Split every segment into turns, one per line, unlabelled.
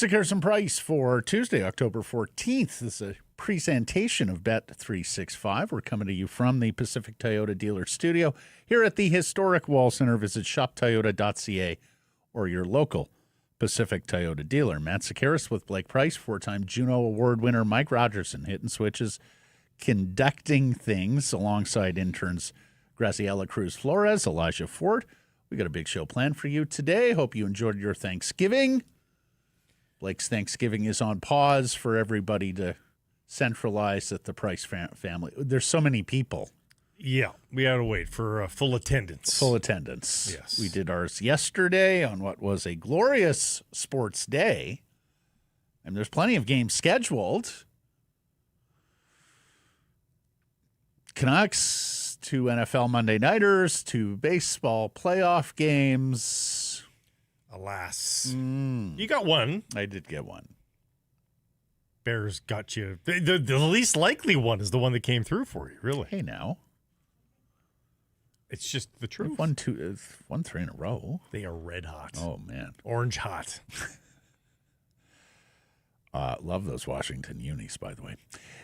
Here's some price for Tuesday, October 14th. This is a presentation of Bet365. We're coming to you from the Pacific Toyota Dealer Studio here at the historic Wall Center. Visit shoptoyota.ca or your local Pacific Toyota dealer. Matt Sakaris with Blake Price, four-time Juno Award winner Mike Rogerson, hitting switches, conducting things alongside interns Graciela Cruz-Flores, Elijah Ford. We got a big show planned for you today. Hope you enjoyed your Thanksgiving. Blake's Thanksgiving is on pause for everybody to centralize at the Price family. There's so many people.
Yeah, we had to wait for full attendance.
Full attendance.
Yes.
We did ours yesterday on what was a glorious sports day. And there's plenty of games scheduled. Canucks, 2 NFL Monday Nighters, 2 baseball playoff games.
Alas. You got one.
I did get one.
Bears got you. The least likely one is the one that came through for you, really.
Hey, now.
It's just the truth.
Won 3 in a row.
They are red hot.
Oh, man.
Orange hot.
Love those Washington unis, by the way.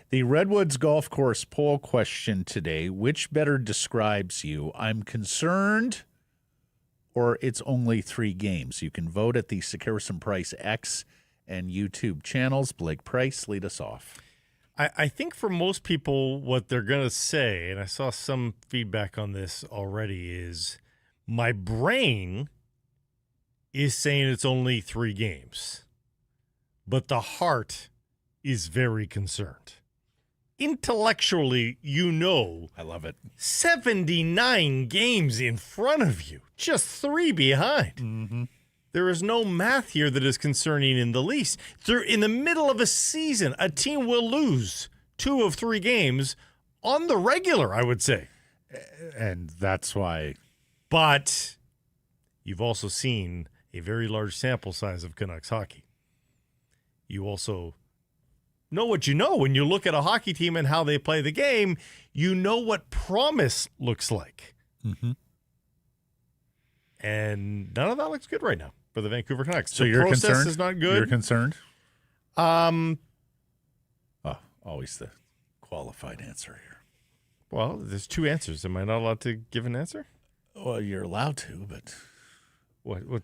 The Redwoods Golf Course poll question today, which better describes you? I'm concerned, or it's only 3 games. You can vote at the Sakaris and Price X and YouTube channels. Blake Price, lead us off.
I think for most people, what they're going to say, and I saw some feedback on this already, is my brain is saying it's only 3 games, but the heart is very concerned. Intellectually, I
love it.
79 games in front of you, just 3 behind.
Mm-hmm.
There is no math here that is concerning in the least. They're in the middle of a season. A team will lose 2 of 3 games on the regular, I would say.
And that's why.
But you've also seen a very large sample size of Canucks hockey. You also know what you know when you look at a hockey team and how they play the game. You know what promise looks like.
Mm-hmm.
And none of that looks good right now for the Vancouver Canucks.
So
the
you're
process
concerned?
Is not good.
You're concerned? Always the qualified answer here.
Well, there's 2 answers. Am I not allowed to give an answer?
Well, you're allowed to, but
What?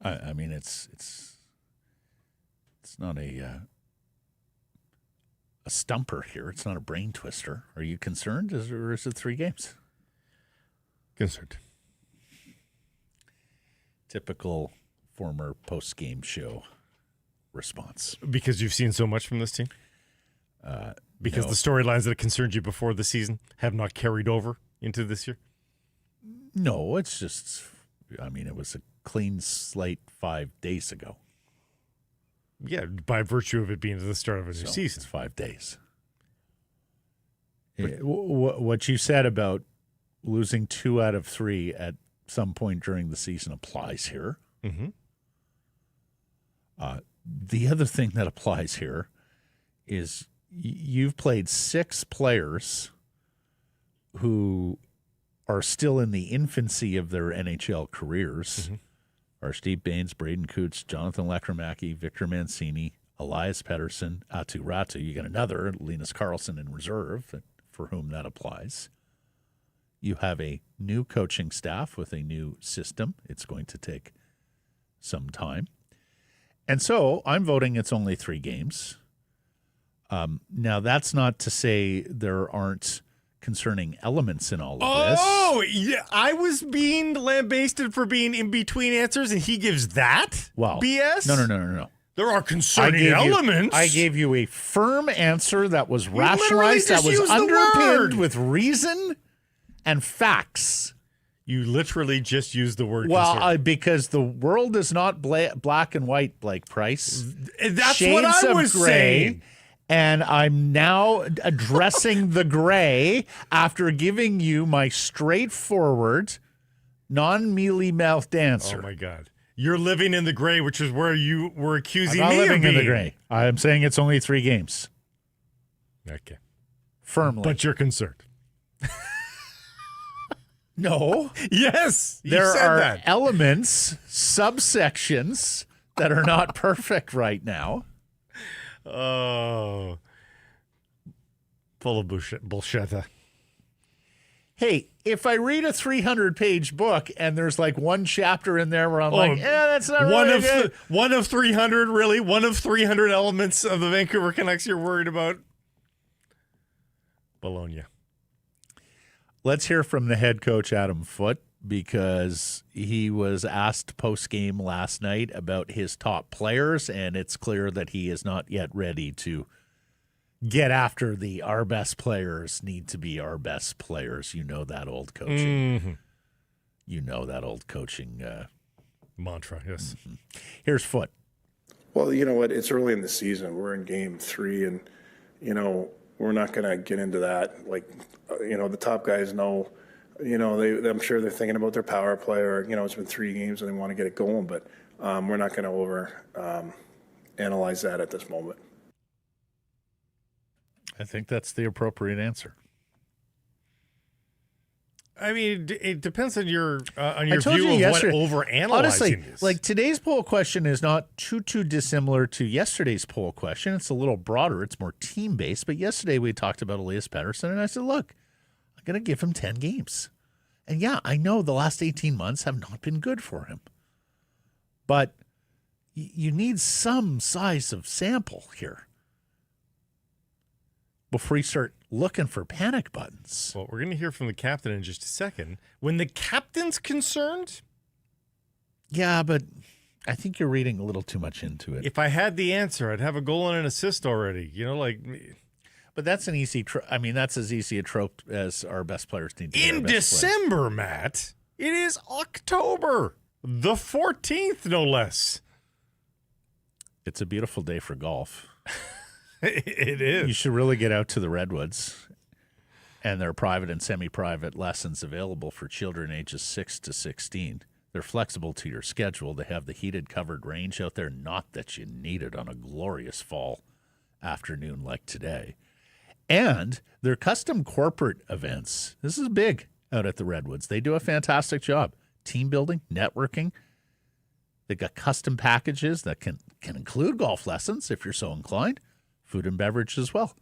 I mean, it's not a stumper here. It's not a brain twister. Are you concerned, or is it 3 games?
Concerned.
Typical former post-game show response.
Because you've seen so much from this team? Because
no.
the storylines that concerned you before the season have not carried over into this year?
No, it's just, I mean, it was a clean slate 5 days ago.
Yeah, by virtue of it being the start of a new season.
It's 5 days. What you said about losing 2 out of 3 at some point during the season applies here.
Mm-hmm.
The other thing that applies here is you've played 6 players who are still in the infancy of their NHL careers.
Mm-hmm.
Arshdeep Bains, Braden Coots, Jonathan Lekremaki, Victor Mancini, Elias Pettersson, Atu Ratu. You got another, Linus Karlsson in reserve, for whom that applies. You have a new coaching staff with a new system. It's going to take some time. And so I'm voting it's only 3 games. Now, that's not to say there aren't concerning elements in all of this.
Oh, yeah. I was being lambasted for being in between answers, and he gives that BS?
No.
There are concerning elements.
I gave you a firm answer that was rationalized, that was underpinned with reason and facts.
You literally just used the word
because the world is not black and white, Blake Price.
That's what I was saying.
And I'm now addressing the gray after giving you my straightforward, non-mealy-mouthed answer.
Oh, my God. You're living in the gray, which is where you were accusing
I'm not
me of
living
being.
in the gray. I'm saying it's only 3 games.
Okay.
Firmly.
But you're concerned.
No.
Yes.
There
you said
are
that.
elements, subsections that are not perfect right now.
Oh. Full of bullshit.
Hey, if I read a 300-page book and there's like one chapter in there where I'm like, that's not really good.
One of 300, really? One of 300 elements of the Vancouver Canucks you're worried about? Bologna.
Let's hear from the head coach, Adam Foote, because he was asked post-game last night about his top players, and it's clear that he is not yet ready to get after our best players need to be our best players. You know that old coaching.
Mm-hmm.
You know that old coaching
mantra, yes.
Mm-hmm. Here's Foote.
Well, you know what? It's early in the season. We're in game 3, and, we're not going to get into that. Like, the top guys know, I'm sure they're thinking about their power play or, it's been 3 games and they want to get it going, but we're not going to analyze that at this moment.
I think that's the appropriate answer.
I mean, it depends on your view of what overanalyzing
honestly,
is.
Like today's poll question is not too dissimilar to yesterday's poll question. It's a little broader. It's more team-based. But yesterday we talked about Elias Pettersson, and I said, look, I'm going to give him 10 games. And yeah, I know the last 18 months have not been good for him. But you need some size of sample here before you start looking for panic buttons.
Well, we're going to hear from the captain in just a second. When the captain's concerned?
Yeah, but I think you're reading a little too much into it.
If I had the answer, I'd have a goal and an assist already.
But that's an easy that's as easy a trope as our best players need to be.
In December, Matt, it is October, the 14th, no less.
It's a beautiful day for golf.
It is.
You should really get out to the Redwoods. And there are private and semi-private lessons available for children ages 6 to 16. They're flexible to your schedule. They have the heated covered range out there. Not that you need it on a glorious fall afternoon like today. And they're custom corporate events. This is big out at the Redwoods. They do a fantastic job. Team building, networking. They've got custom packages that can include golf lessons if you're so inclined. Food and beverage as well.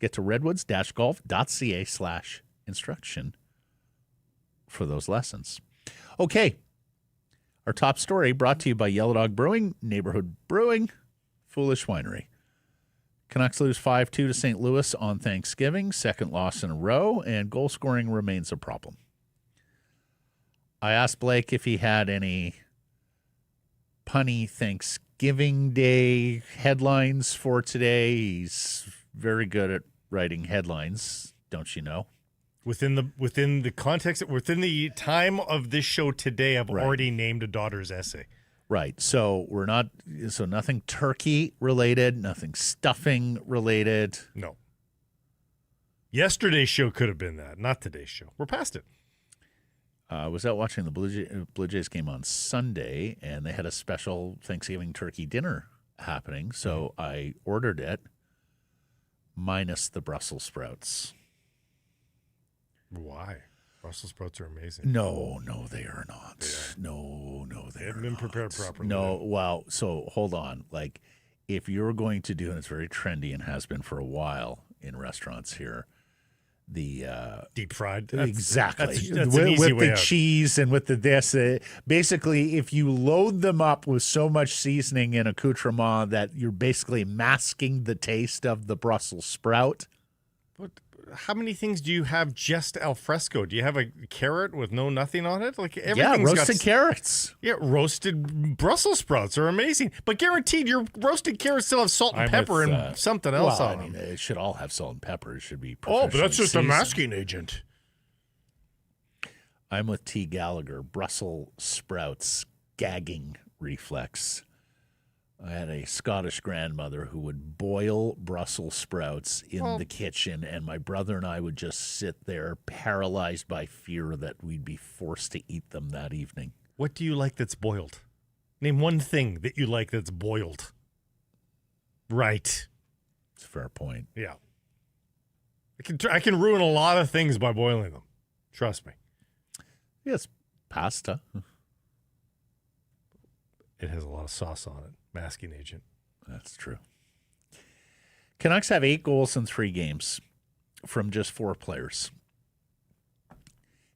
Get to redwoods-golf.ca/instruction for those lessons. Okay. Our top story brought to you by Yellow Dog Brewing, Neighborhood Brewing, Foolish Winery. Canucks lose 5-2 to St. Louis on Thanksgiving, second loss in a row, and goal scoring remains a problem. I asked Blake if he had any punny Thanksgiving Day headlines for today. He's very good at writing headlines, don't you know?
Within the context, within the time of this show today, I've already named a daughter's essay.
Right. So nothing turkey related, nothing stuffing related.
No. Yesterday's show could have been that, not today's show. We're past it.
I was out watching the Blue Jays game on Sunday, and they had a special Thanksgiving turkey dinner happening. So I ordered it minus the Brussels sprouts.
Why? Brussels sprouts are amazing.
No, they are not. No, they
haven't been prepared properly.
No, well, so hold on. Like, if you're going to do, and it's very trendy and has been for a while in restaurants here, the
deep fried.
Exactly.
That's
with
an easy way
the
out.
cheese and with the this. Basically, if you load them up with so much seasoning and accoutrement that you're basically masking the taste of the Brussels sprout.
But how many things do you have just al fresco? Do you have a carrot with nothing on it? Like everything's
roasted carrots.
Yeah, roasted Brussels sprouts are amazing. But guaranteed, your roasted carrots still have salt and pepper and something else on them.
It should all have salt and pepper. It should be
but that's just
seasoned.
a masking agent.
I'm with T. Gallagher. Brussels sprouts gagging reflex. I had a Scottish grandmother who would boil Brussels sprouts in the kitchen, and my brother and I would just sit there paralyzed by fear that we'd be forced to eat them that evening.
What do you like that's boiled? Name one thing that you like that's boiled. Right.
It's a fair point.
Yeah. I can ruin a lot of things by boiling them. Trust me.
Yes, pasta.
It has a lot of sauce on it. Masking agent.
That's true. Canucks have 8 goals in 3 games from just 4 players.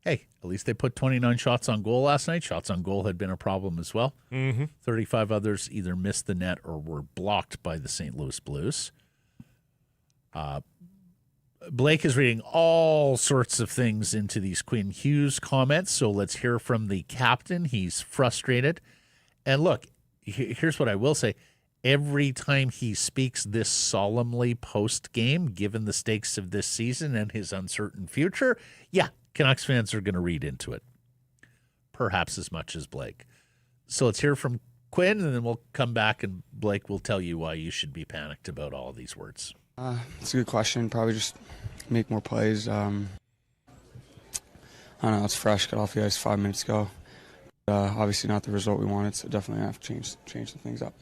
Hey, at least they put 29 shots on goal last night. Shots on goal had been a problem as well. 35 others either missed the net or were blocked by the St. Louis Blues. Blake is reading all sorts of things into these Quinn Hughes comments, so let's hear from the captain. He's frustrated. And look, here's what I will say. Every time he speaks this solemnly post-game, given the stakes of this season and his uncertain future, yeah, Canucks fans are going to read into it, perhaps as much as Blake. So let's hear from Quinn, and then we'll come back, and Blake will tell you why you should be panicked about all of these words.
It's a good question. Probably just make more plays. I don't know. It's fresh. Got off the ice 5 minutes ago. Obviously not the result we wanted, so definitely have to change some things up.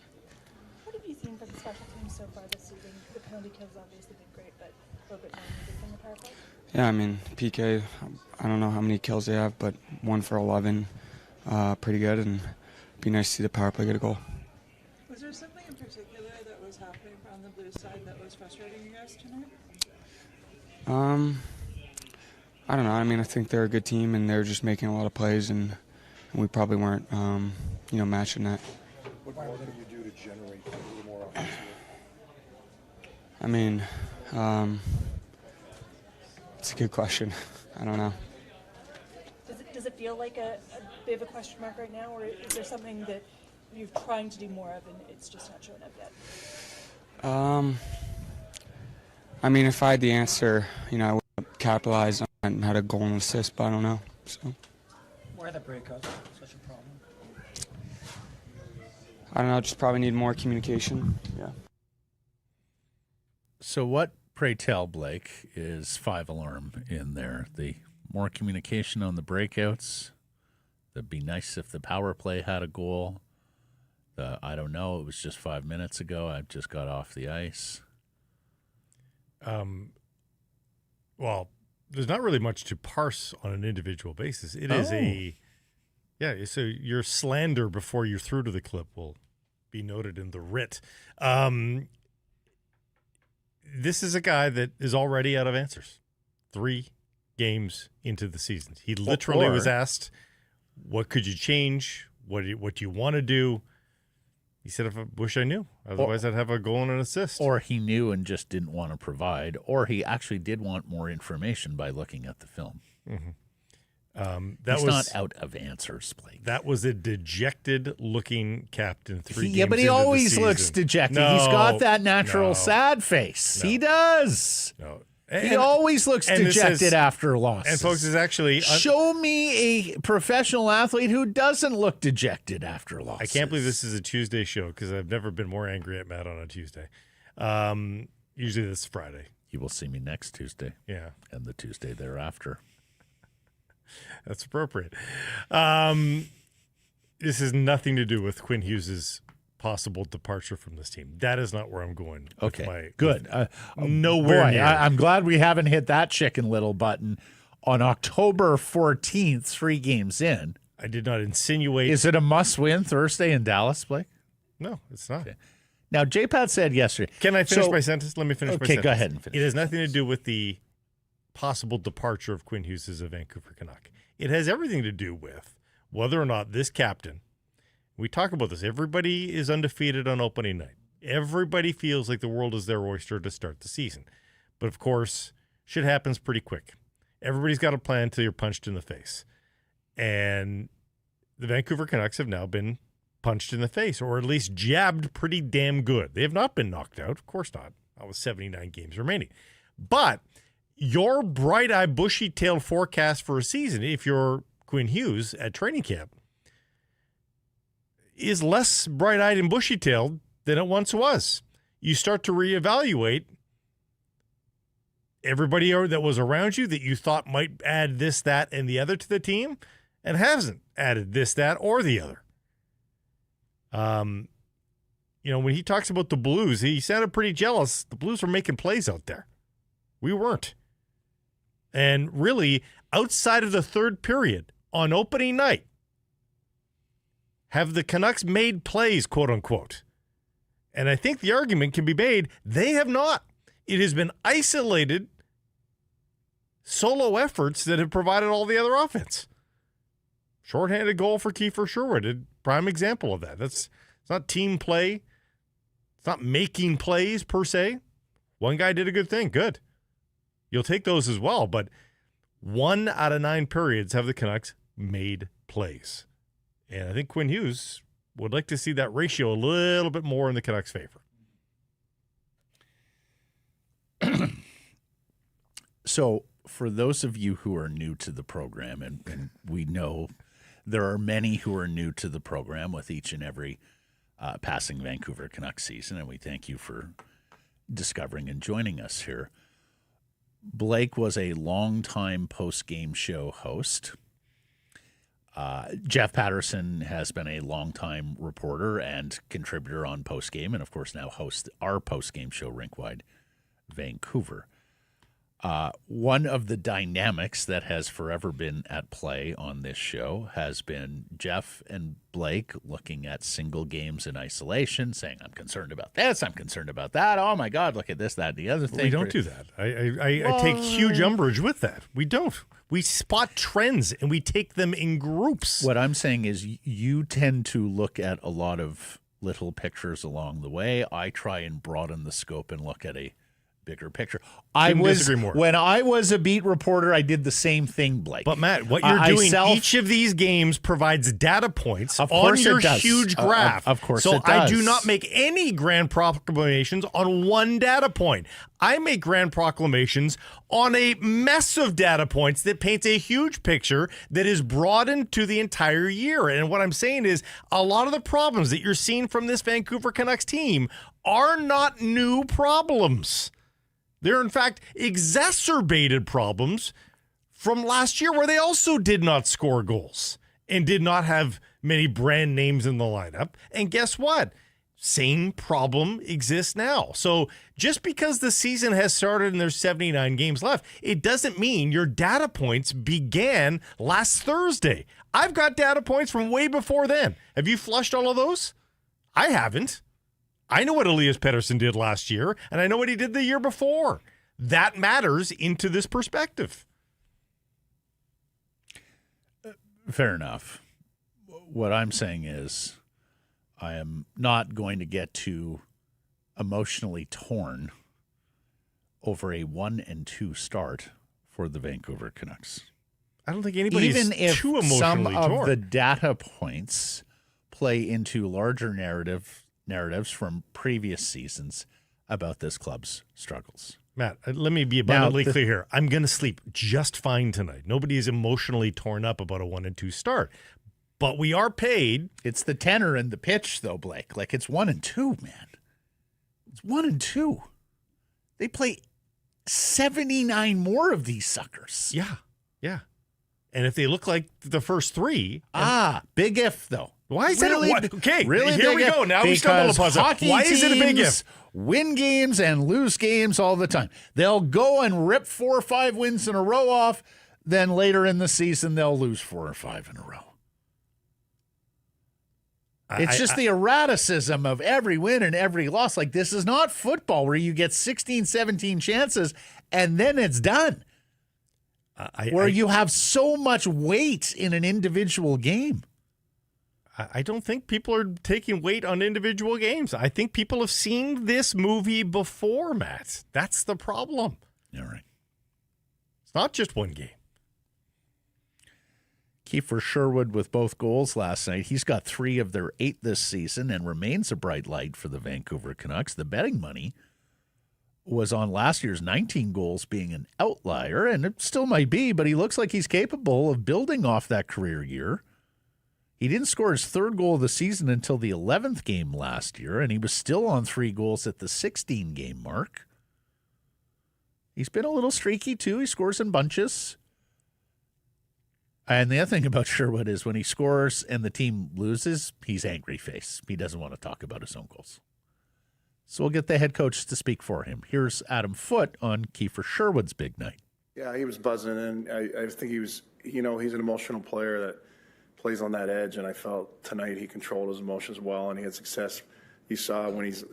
What have you seen from the special teams so far this season? The penalty kills obviously been great, but a little bit more needed from the power play?
Yeah, I mean, PK, I don't know how many kills they have, but 1 for 11, pretty good, and it'd be nice to see the power play get a goal.
Was there something in particular that was happening on the Blues side that was frustrating you guys tonight?
I don't know. I mean, I think they're a good team, and they're just making a lot of plays, and we probably weren't, matching that.
What more can you do to generate a little more offense?
I mean, it's a good question. I don't know.
Does it feel like a bit of a question mark right now, or is there something that you're trying to do more of and it's just not showing up yet?
I mean, if I had the answer, I would have capitalized on and had a goal and assist, but I don't know. So.
Why are the breakouts such a problem?
I don't know, just probably need more communication. Yeah.
So what, pray tell, Blake, is 5-alarm in there? The more communication on the breakouts. That'd be nice if the power play had a goal. I don't know. It was just 5 minutes ago. I just got off the ice.
Well, there's not really much to parse on an individual basis. It is so your slander before you're through to the clip will be noted in the writ. This is a guy that is already out of answers. 3 games into the season. He literally was asked, what could you change? What do you want to do? He said, I wish I knew. Otherwise, I'd have a goal and an assist.
Or he knew and just didn't want to provide. Or he actually did want more information by looking at the film.
Mm-hmm.
He's not out of answers, Blake.
That was a dejected-looking captain 3 games
Yeah, but he
into
always
the
looks
season.
dejected.
No,
He's got that natural
no,
sad face.
no.
He does.
No.
He always looks dejected after losses.
And, folks, is actually...
Show me a professional athlete who doesn't look dejected after losses.
I can't believe this is a Tuesday show because I've never been more angry at Matt on a Tuesday. Usually this is Friday.
You will see me next Tuesday.
Yeah.
And the Tuesday thereafter.
That's appropriate. This has nothing to do with Quinn Hughes' possible departure from this team. That is not where I'm going.
Okay, good.
Nowhere near.
I'm glad we haven't hit that Chicken Little button on October 14th, 3 games in.
I did not insinuate.
Is it a must-win Thursday in Dallas, Blake?
No, it's not.
Okay. Now, J-Pat said yesterday.
Can I finish my sentence? Let me finish my sentence.
Okay, go ahead and finish.
It has nothing to do with the possible departure of Quinn Hughes as a Vancouver Canuck. It has everything to do with whether or not this captain, we talk about this, everybody is undefeated on opening night. Everybody feels like the world is their oyster to start the season. But, of course, shit happens pretty quick. Everybody's got a plan until you're punched in the face. And the Vancouver Canucks have now been punched in the face, or at least jabbed pretty damn good. They have not been knocked out. Of course not. That was 79 games remaining. But your bright-eyed, bushy-tailed forecast for a season, if you're Quinn Hughes at training camp, is less bright-eyed and bushy-tailed than it once was. You start to reevaluate everybody that was around you that you thought might add this, that, and the other to the team, and hasn't added this, that, or the other. When he talks about the Blues, he sounded pretty jealous. The Blues were making plays out there. We weren't. And really, outside of the third period, on opening night, have the Canucks made plays, quote unquote? And I think the argument can be made, they have not. It has been isolated solo efforts that have provided all the other offense. Shorthanded goal for Kefir Sherwood, a prime example of that. It's not team play. It's not making plays per se. One guy did a good thing. Good. You'll take those as well. But 1 out of 9 periods have the Canucks made plays. And I think Quinn Hughes would like to see that ratio a little bit more in the Canucks' favor.
So for those of you who are new to the program, and we know there are many who are new to the program with each and every passing Vancouver Canucks season, and we thank you for discovering and joining us here. Blake was a longtime post-game show host. Jeff Patterson has been a longtime reporter and contributor on postgame, and of course now hosts our postgame show, Rinkwide Vancouver. One of the dynamics that has forever been at play on this show has been Jeff and Blake looking at single games in isolation, saying, I'm concerned about this, I'm concerned about that. Oh, my God, look at this, that, and the other thing.
We don't do that. I take huge umbrage with that. We don't. We spot trends, and we take them in groups.
What I'm saying is you tend to look at a lot of little pictures along the way. I try and broaden the scope and look at a bigger picture.
Disagree more.
When I was a beat reporter, I did the same thing, Blake.
But Matt, what you're doing, each of these games provides data points on your huge graph.
Of course
so
it does.
I do not make any grand proclamations on one data point. I make grand proclamations on a mess of data points that paints a huge picture that is broadened to the entire year. And what I'm saying is a lot of the problems that you're seeing from this Vancouver Canucks team are not new problems. They're, in fact, exacerbated problems from last year where they also did not score goals and did not have many brand names in the lineup. And guess what? Same problem exists now. So just because the season has started and there's 79 games left, it doesn't mean your data points began last Thursday. I've got data points from way before then. Have you flushed all of those? I haven't. I know what Elias Pettersson did last year, and I know what he did the year before. That matters into this perspective.
Fair enough. What I'm saying is I am not going to get too emotionally torn over a 1-2 start for the Vancouver Canucks.
I don't think anybody's too emotionally torn.
Even if some of the data points play into larger narratives from previous seasons about this club's struggles.
Matt, let me be abundantly clear here. I'm going to sleep just fine tonight. Nobody is emotionally torn up about a 1-2 start. But we are paid.
It's the tenor and the pitch, though, Blake. Like, it's 1-2, man. It's 1-2. They play 79 more of these suckers.
Yeah. And if they look like the first three.
Big if, though.
Why is
really,
it? Okay,
really
here we go. Now we stumble upon it. Why is it a big if?
Win games and lose games all the time. They'll go and rip 4 or 5 wins in a row off. Then later in the season, they'll lose 4 or 5 in a row. It's just the erraticism of every win and every loss. Like, this is not football where you get 16, 17 chances and then it's done. Where you have so much weight in an individual game.
I don't think people are taking weight on individual games. I think people have seen this movie before, Matt. That's the problem.
All right.
It's not just one game.
Kefir Sherwood with both goals last night. He's got 3 of their 8 this season and remains a bright light for the Vancouver Canucks. The betting money was on last year's 19 goals being an outlier, and it still might be, but he looks like he's capable of building off that career year. He didn't score his third goal of the season until the 11th game last year, and he was still on 3 goals at the 16-game mark. He's been a little streaky, too. He scores in bunches. And the other thing about Sherwood is when he scores and the team loses, he's angry face. He doesn't want to talk about his own goals. So we'll get the head coach to speak for him. Here's Adam Foote on Kefir Sherwood's big night.
Yeah, he was buzzing, and I think he was, he's an emotional player that plays on that edge, and I felt tonight he controlled his emotions well, and he had success. You saw when he's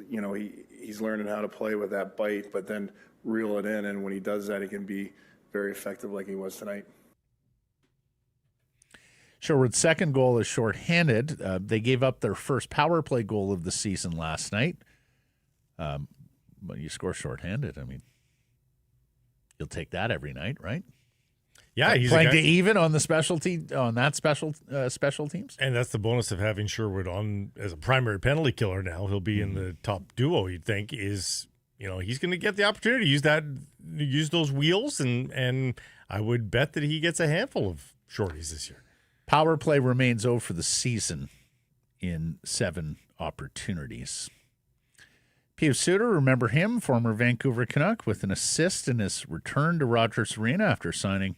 learning how to play with that bite, but then reel it in, and when he does that, he can be very effective like he was tonight.
Sherwood's second goal is shorthanded. They gave up their first power play goal of the season last night. But you score shorthanded, I mean, you'll take that every night, right?
Yeah, he's
playing to even on the special teams, and that's
the bonus of having Sherwood on as a primary penalty killer. Now he'll be in the top duo. You'd think is he's going to get the opportunity to use those wheels, and I would bet that he gets a handful of shorties this year.
Power play remains 0 for the season in 7 opportunities. Pius Suter, remember him, former Vancouver Canuck, with an assist in his return to Rogers Arena after signing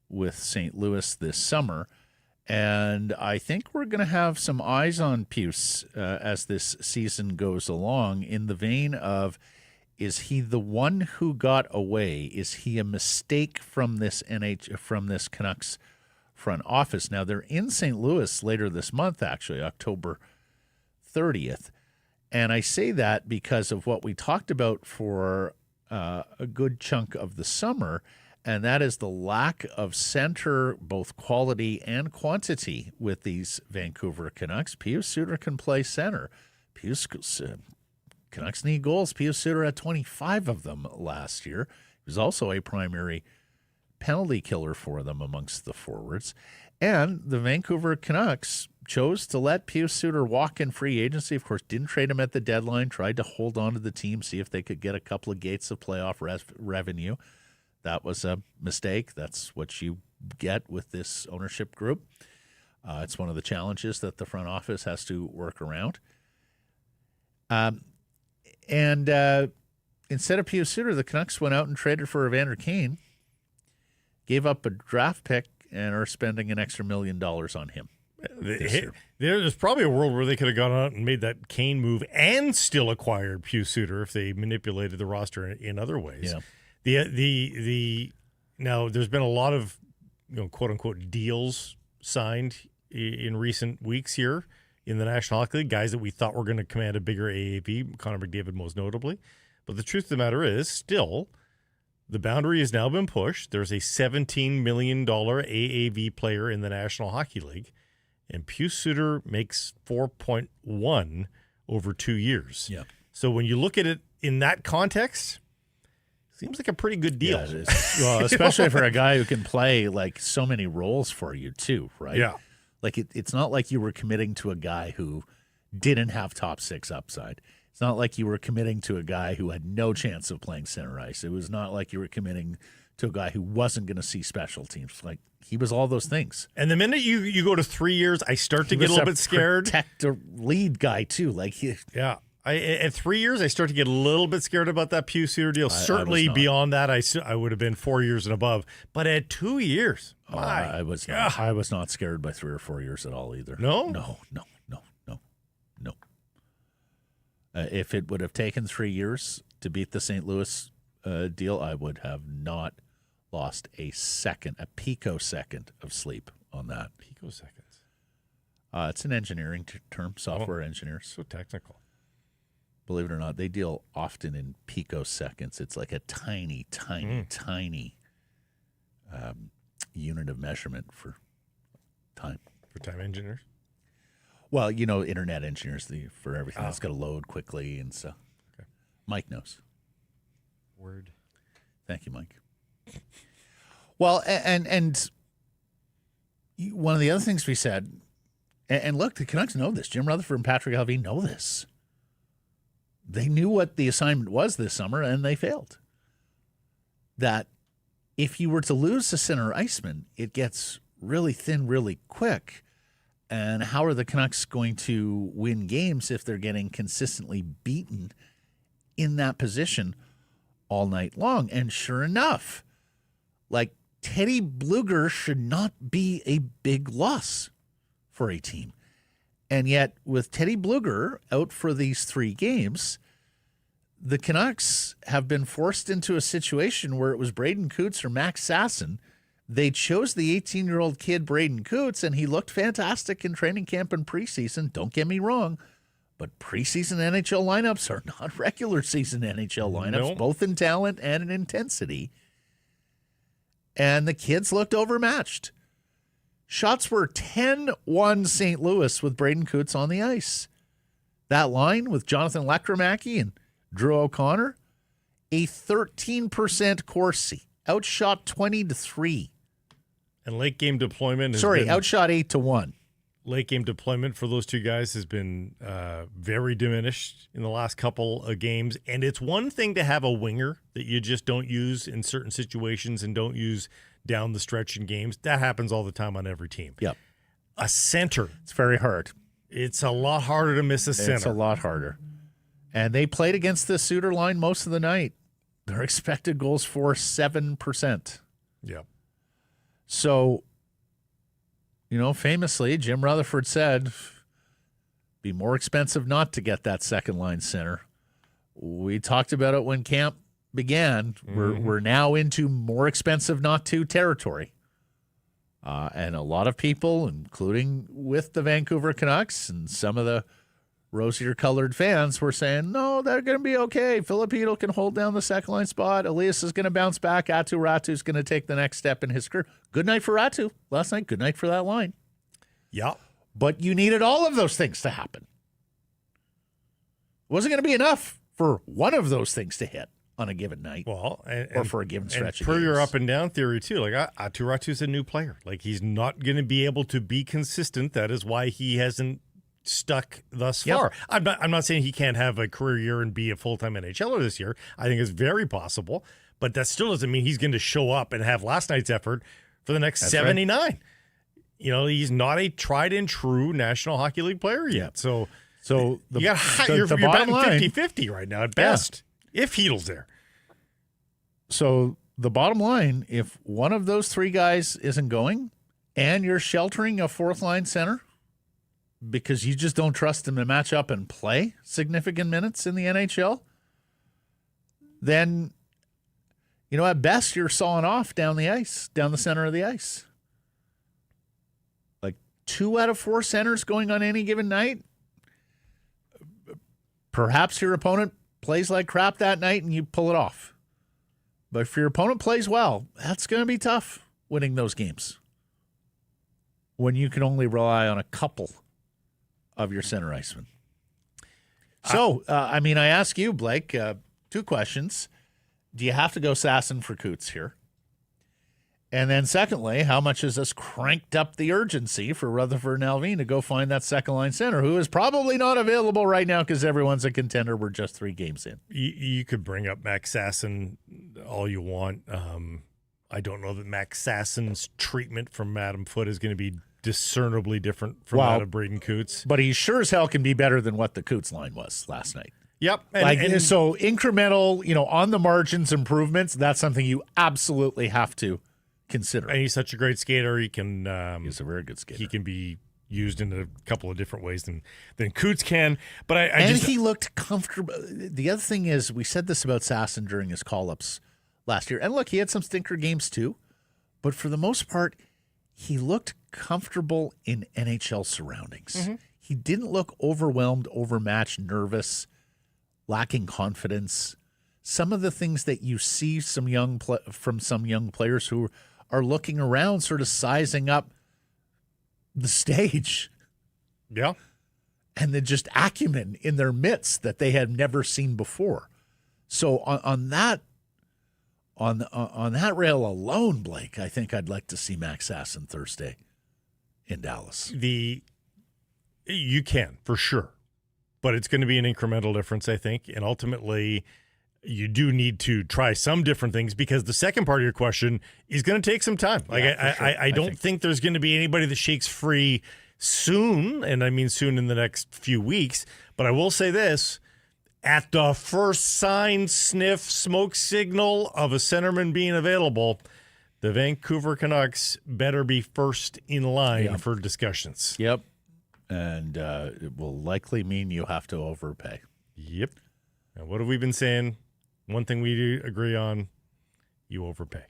with St. Louis this summer. And I think we're going to have some eyes on Pius as this season goes along, in the vein of, is he the one who got away? Is he a mistake from this Canucks front office? Now, they're in St. Louis later this month, actually, October 30th. And I say that because of what we talked about for a good chunk of the summer, and that is the lack of center, both quality and quantity, with these Vancouver Canucks. Pius Suter can play center. Canucks need goals. Pius Suter had 25 of them last year. He was also a primary penalty killer for them amongst the forwards. And the Vancouver Canucks chose to let Pius Suter walk in free agency. Of course, didn't trade him at the deadline, tried to hold on to the team, see if they could get a couple of gates of playoff revenue. That was a mistake. That's what you get with this ownership group. It's one of the challenges that the front office has to work around. And instead of Pius Suter, the Canucks went out and traded for Evander Kane, gave up a draft pick, and are spending an extra $1 million on him.
There's probably a world where they could have gone out and made that Kane move and still acquired Pius Suter if they manipulated the roster in other ways.
Yeah.
Now there's been a lot of quote unquote deals signed in recent weeks here in the National Hockey League, guys that we thought were going to command a bigger AAV, Connor McDavid most notably. But the truth of the matter is, still, the boundary has now been pushed. There's a $17 million AAV player in the National Hockey League, and Pius Suter makes 4.1 over 2 years.
Yeah.
So when you look at it in that context, seems like a pretty good deal.
Yeah, it is. Well, especially for a guy who can play like so many roles for you too, right?
Yeah.
Like it's not like you were committing to a guy who didn't have top 6 upside. It's not like you were committing to a guy who had no chance of playing center ice. It was not like you were committing to a guy who wasn't going to see special teams. Like, he was all those things.
And the minute you go to 3 years, I start to get a little bit scared.
Protect a lead guy too. Like
at 3 years, I start to get a little bit scared about that Pius Suter deal. Certainly beyond that, I would have been 4 years and above. But at 2 years,
I was not scared by 3 or 4 years at all either.
No?
No. If it would have taken 3 years to beat the St. Louis deal, I would have not lost a picosecond of sleep on that.
Picoseconds.
It's an engineering term, software engineers.
So technical.
Believe it or not, they deal often in picoseconds. It's like a tiny unit of measurement for time.
For time engineers?
Well, internet engineers, for everything that's got to load quickly and so.
Okay.
Mike knows.
Word.
Thank you, Mike. Well, and one of the other things we said, and look, the Canucks know this. Jim Rutherford and Patrick Alvey know this. They knew what the assignment was this summer, and they failed. That if you were to lose a center iceman, it gets really thin really quick. And how are the Canucks going to win games if they're getting consistently beaten in that position all night long? And sure enough, like, Teddy Blueger should not be a big loss for a team. And yet, with Teddy Blueger out for these 3 games, the Canucks have been forced into a situation where it was Braden Coots or Max Sasson. They chose the 18-year-old kid, Braden Coots, and he looked fantastic in training camp and preseason. Don't get me wrong, but preseason NHL lineups are not regular season NHL lineups, both in talent and in intensity. And the kids looked overmatched. Shots were 10-1 St. Louis with Braden Coots on the ice. That line with Jonathan Lekromacki and Drew O'Connor, a 13% Corsi, outshot 20-3.
And late game deployment
outshot 8-1.
Late game deployment for those 2 guys has been very diminished in the last couple of games. And it's one thing to have a winger that you just don't use in certain situations and don't use down the stretch in games. That happens all the time on every team.
Yep.
A center.
It's very hard.
It's a lot harder to miss a center.
It's a lot harder. And they played against the Suter line most of the night. Their expected goals for 7%.
Yep.
So, famously, Jim Rutherford said, be more expensive not to get that second line center. We talked about it when camp began. We're now into more expensive not to territory. And a lot of people, including with the Vancouver Canucks and some of the rosier-colored fans, were saying, no, they're going to be okay. Filipino can hold down the second line spot. Elias is going to bounce back. Aatu Ratu's going to take the next step in his career. Good night for Ratu last night. Good night for that line.
Yeah.
But you needed all of those things to happen. It wasn't going to be enough for one of those things to hit on a given night.
Well,
or for a given stretch of
games. Per your up and down theory, too, like Aatu Ratu's a new player. Like, he's not going to be able to be consistent. That is why he hasn't stuck thus far. I'm not saying he can't have a career year and be a full-time NHLer this year. I think it's very possible, but that still doesn't mean he's going to show up and have last night's effort for the next 79. Right. He's not a tried and true National Hockey League player yet. So you're batting 50-50 right now at best, if Heedle's there.
So the bottom line, if one of those 3 guys isn't going and you're sheltering a fourth-line center because you just don't trust him to match up and play significant minutes in the NHL, then, at best you're sawing off down the ice, down the center of the ice. Like 2 out of 4 centers going on any given night. Perhaps your opponent plays like crap that night and you pull it off. But if your opponent plays well, that's going to be tough winning those games when you can only rely on a couple of your center icemen. So, I ask you, Blake, 2 questions. Do you have to go Sasson for Coots here? And then secondly, how much has this cranked up the urgency for Rutherford and Alvin to go find that second-line center, who is probably not available right now because everyone's a contender. We're just 3 games in.
You could bring up Max Sasson all you want. I don't know that Max Sasson's treatment from Adam Foote is going to be discernibly different from that of Braden Coots.
But he sure as hell can be better than what the Coots line was last night.
Yep.
So incremental, on the margins improvements, that's something you absolutely have to consider.
And he's such a great skater. He can.
He's a very good skater.
He can be used in a couple of different ways than Coots can. But
he looked comfortable. The other thing is, we said this about Sasson during his call-ups last year. And look, he had some stinker games too. But for the most part, he looked comfortable in NHL surroundings. Mm-hmm. He didn't look overwhelmed, overmatched, nervous, lacking confidence. Some of the things that you see from some young players who are looking around, sort of sizing up the stage.
Yeah.
And the just acumen in their midst that they had never seen before. So on that rail alone, Blake, I think I'd like to see Max Sasson Thursday in Dallas.
You can, for sure. But it's going to be an incremental difference, I think. And ultimately, you do need to try some different things because the second part of your question is going to take some time. Like I don't think there's going to be anybody that shakes free soon, and I mean soon in the next few weeks. But I will say this, at the first sign, sniff, smoke signal of a centerman being available, the Vancouver Canucks better be first in line for discussions.
Yep. And it will likely mean you have to overpay.
Yep. Now, what have we been saying? One thing we do agree on, you overpay.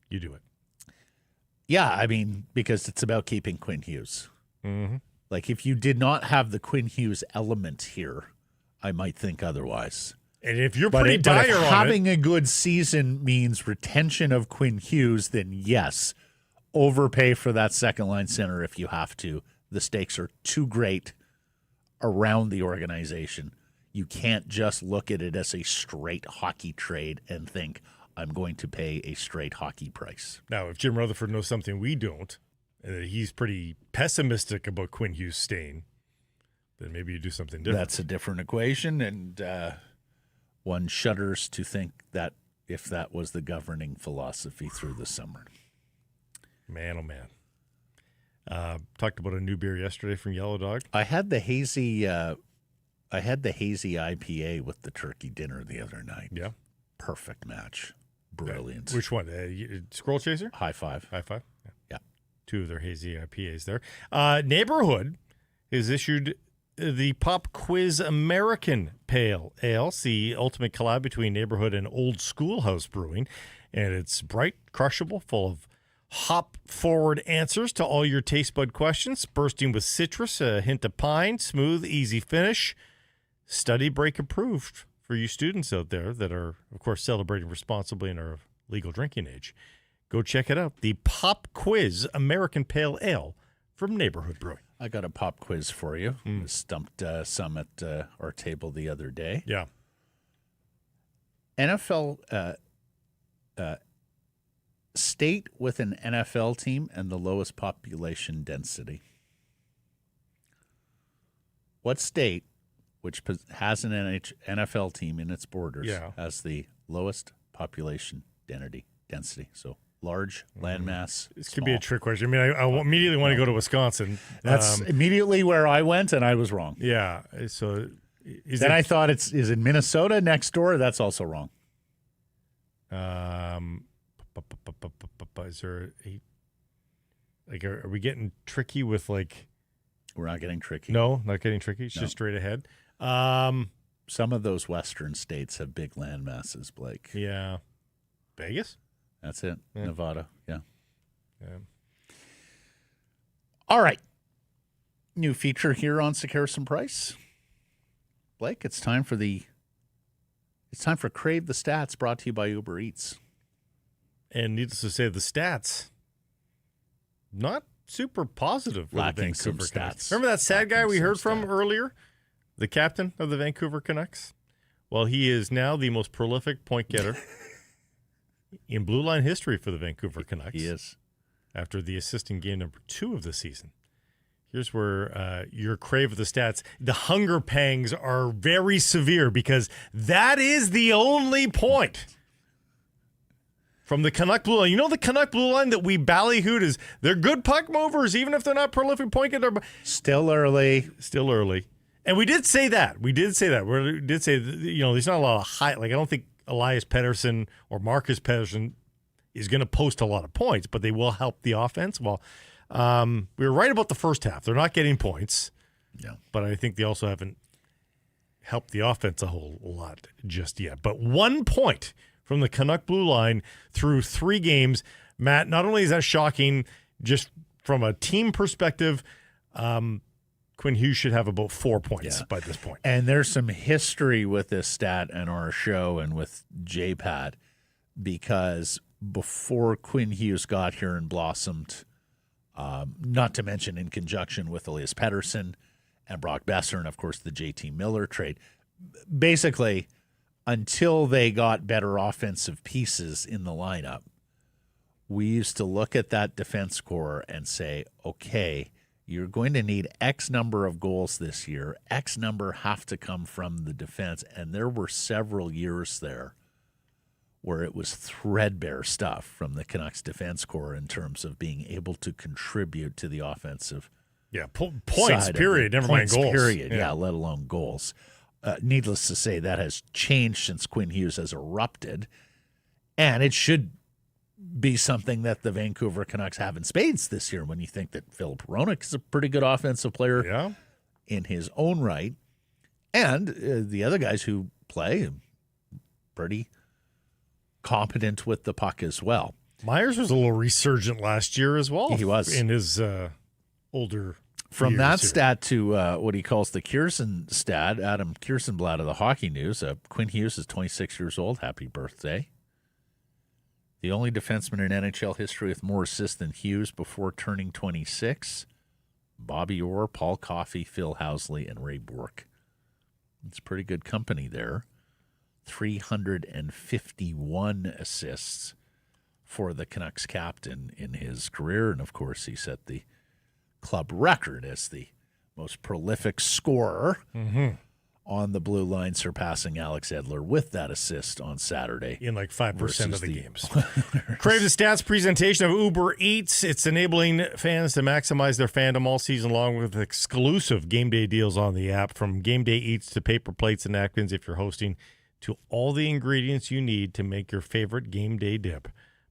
You do it.
Yeah, I mean, because it's about keeping Quinn Hughes.
Mm-hmm.
Like, if you did not have the Quinn Hughes element here, I might think otherwise.
And if you're pretty dire on
having a good season means retention of Quinn Hughes, then yes, overpay for that second-line center if you have to. The stakes are too great around the organization. You can't just look at it as a straight hockey trade and think, I'm going to pay a straight hockey price.
Now, if Jim Rutherford knows something we don't, and that he's pretty pessimistic about Quinn Hughes staying, then maybe you do something different.
That's a different equation, and one shudders to think that if that was the governing philosophy through the summer.
Man, oh man. Talked about a new beer yesterday from Yellow Dog.
I had the hazy IPA with the turkey dinner the other night.
Yeah.
Perfect match. Brilliant.
Which one? Scroll Chaser?
High five.
High five?
Yeah.
Two of their hazy IPAs there. Neighborhood has issued the Pop Quiz American Pale Ale. It's the ultimate collab between Neighborhood and Old Schoolhouse Brewing. And it's bright, crushable, full of hop-forward answers to all your taste bud questions, bursting with citrus, a hint of pine, smooth, easy finish. Study break approved for you students out there that are, of course, celebrating responsibly and are of legal drinking age. Go check it out. The Pop Quiz American Pale Ale from Neighborhood Brewing.
I got a pop quiz for you. Stumped some at our table the other day.
Yeah.
NFL state with an NFL team and the lowest population density. What state, which has an NFL team in its borders, has the lowest population density? So large landmass.
This could be a trick question. I mean, I immediately want to go to Wisconsin.
That's immediately where I went, and I was wrong.
Yeah. So
I thought is in Minnesota next door. That's also wrong.
Is there are we getting tricky with like?
We're not getting tricky.
No, not getting tricky. It's just straight ahead.
Some of those western states have big land masses, Blake.
Yeah. Vegas?
That's it. Yeah. Nevada. Yeah. All right. New feature here on Sekeres Price. Blake, it's time for Crave the Stats, brought to you by Uber Eats.
And needless to say, the stats not super positive for
Lacking
the Vancouver
some
Canucks.
stats.
Remember that sad guy we heard from
stats.
earlier? The captain of the Vancouver Canucks? Well, he is now the most prolific point getter in blue line history for the Vancouver Canucks.
He is.
After the assist in game number 2 of the season. Here's where your crave of the stats. The hunger pangs are very severe because that is the only point from the Canuck blue line. You know the Canuck blue line that we ballyhooed is they're good puck movers even if they're not prolific point getters.
Still early.
And we did say that. We did say, there's not a lot of high. Like, I don't think Elias Pettersson or Marcus Pettersson is going to post a lot of points, but they will help the offense. Well, we were right about the first half. They're not getting points.
Yeah.
But I think they also haven't helped the offense a whole lot just yet. But 1 point from the Canuck blue line through 3 games. Matt, not only is that shocking, just from a team perspective, Quinn Hughes should have about 4 points by this point.
And there's some history with this stat in our show and with JPAD, because before Quinn Hughes got here and blossomed, not to mention in conjunction with Elias Pettersson and Brock Besser and, of course, the JT Miller trade, basically until they got better offensive pieces in the lineup, we used to look at that defense core and say, okay, you're going to need X number of goals this year. X number have to come from the defense. And there were several years there where it was threadbare stuff from the Canucks defense core in terms of being able to contribute to the offensive
Yeah, points, period. Never mind goals.
Period, yeah, let alone goals. Needless to say, that has changed since Quinn Hughes has erupted. And it should be something that the Vancouver Canucks have in spades this year when you think that Filip Hronek is a pretty good offensive player in his own right. And the other guys who play pretty competent with the puck as well.
Myers was a little resurgent last year as well.
He was.
In his older
From that
here.
stat to what he calls the Kierson stat, Adam Kiersenblad of the Hockey News, Quinn Hughes is 26 years old. Happy birthday. The only defenseman in NHL history with more assists than Hughes before turning 26, Bobby Orr, Paul Coffey, Phil Housley, and Ray Bourque. It's pretty good company there. 351 assists for the Canucks captain in his career. And, of course, he set the club record as the most prolific scorer on the blue line, surpassing Alex Edler with that assist on Saturday.
In like 5% of the games. Crave the Stats presentation of Uber Eats. It's enabling fans to maximize their fandom all season long with exclusive game day deals on the app. From game day eats to paper plates and napkins if you're hosting, to all the ingredients you need to make your favorite game day dip.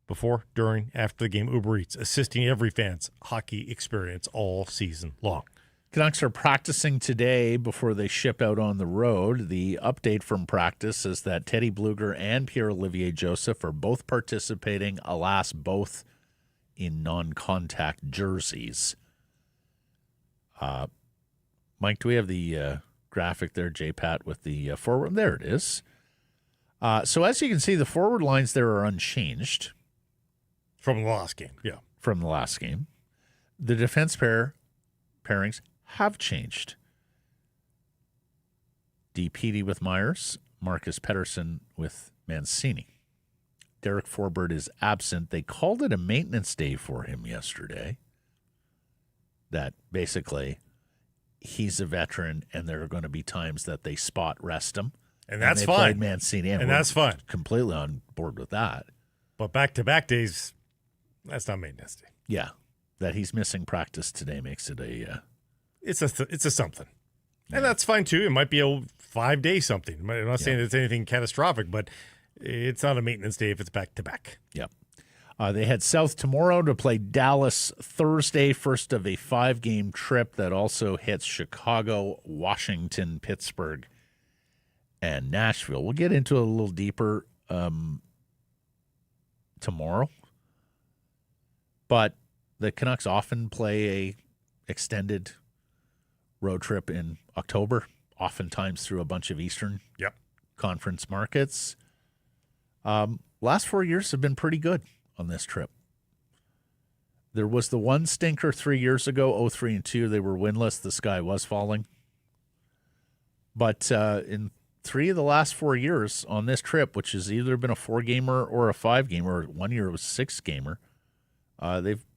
Before, during, after the game, Uber Eats, assisting every fan's hockey experience all season long.
Canucks are practicing today before they ship out on the road. The update from practice is that Teddy Bluger and Pierre-Olivier Joseph are both participating, alas, both in non-contact jerseys. Mike, do we have the graphic there, J-Pat, with the forward? There it is. So as you can see, the forward lines there are unchanged.
From the last game, yeah.
From the last game. The defense pairings have changed. DPD with Myers, Marcus Pettersson with Mancini. Derek Forbert is absent. They called it a maintenance day for him yesterday. That basically he's a veteran and there are going to be times that they spot rest him.
And that's
they
fine.
Played Mancini,
and that's fine.
Completely on board with that.
But back-to-back days, that's not maintenance day.
Yeah. That he's missing practice today makes it a...
It's a something. Yeah. And that's fine, too. It might be a 5-day something. I'm not saying it's anything catastrophic, but it's not a maintenance day if it's back-to-back.
Yep. They head south tomorrow to play Dallas Thursday, first of a 5-game trip that also hits Chicago, Washington, Pittsburgh, and Nashville. We'll get into it a little deeper tomorrow. But the Canucks often play a extended road trip in October, oftentimes through a bunch of Eastern Conference markets. Last 4 years have been pretty good on this trip. There was the one stinker 3 years ago, 0-3-2. They were winless. The sky was falling. But in 3 of the last 4 years on this trip, which has either been a 4-gamer or a 5-gamer, 1 year it was a 6-gamer,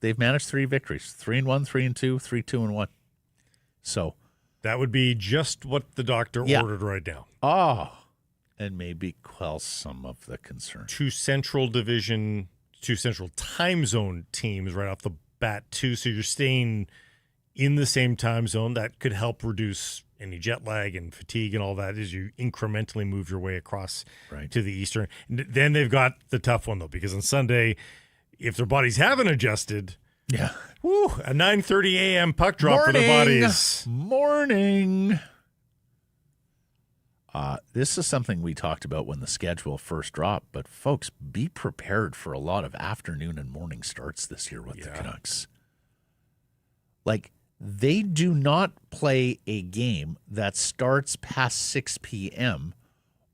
they've managed 3 victories: 3-1, 3-2, 3-2-1. So
that would be just what the doctor ordered right now.
And maybe quell some of the concern.
2 central time zone teams right off the bat too. So you're staying in the same time zone. That could help reduce any jet lag and fatigue and all that as you incrementally move your way across to the Eastern. Then they've got the tough one though, because on Sunday, if their bodies haven't adjusted, a 9:30 a.m. puck drop for their bodies.
Morning. This is something we talked about when the schedule first dropped, but folks, be prepared for a lot of afternoon and morning starts this year with the Canucks. Like, they do not play a game that starts past 6 p.m.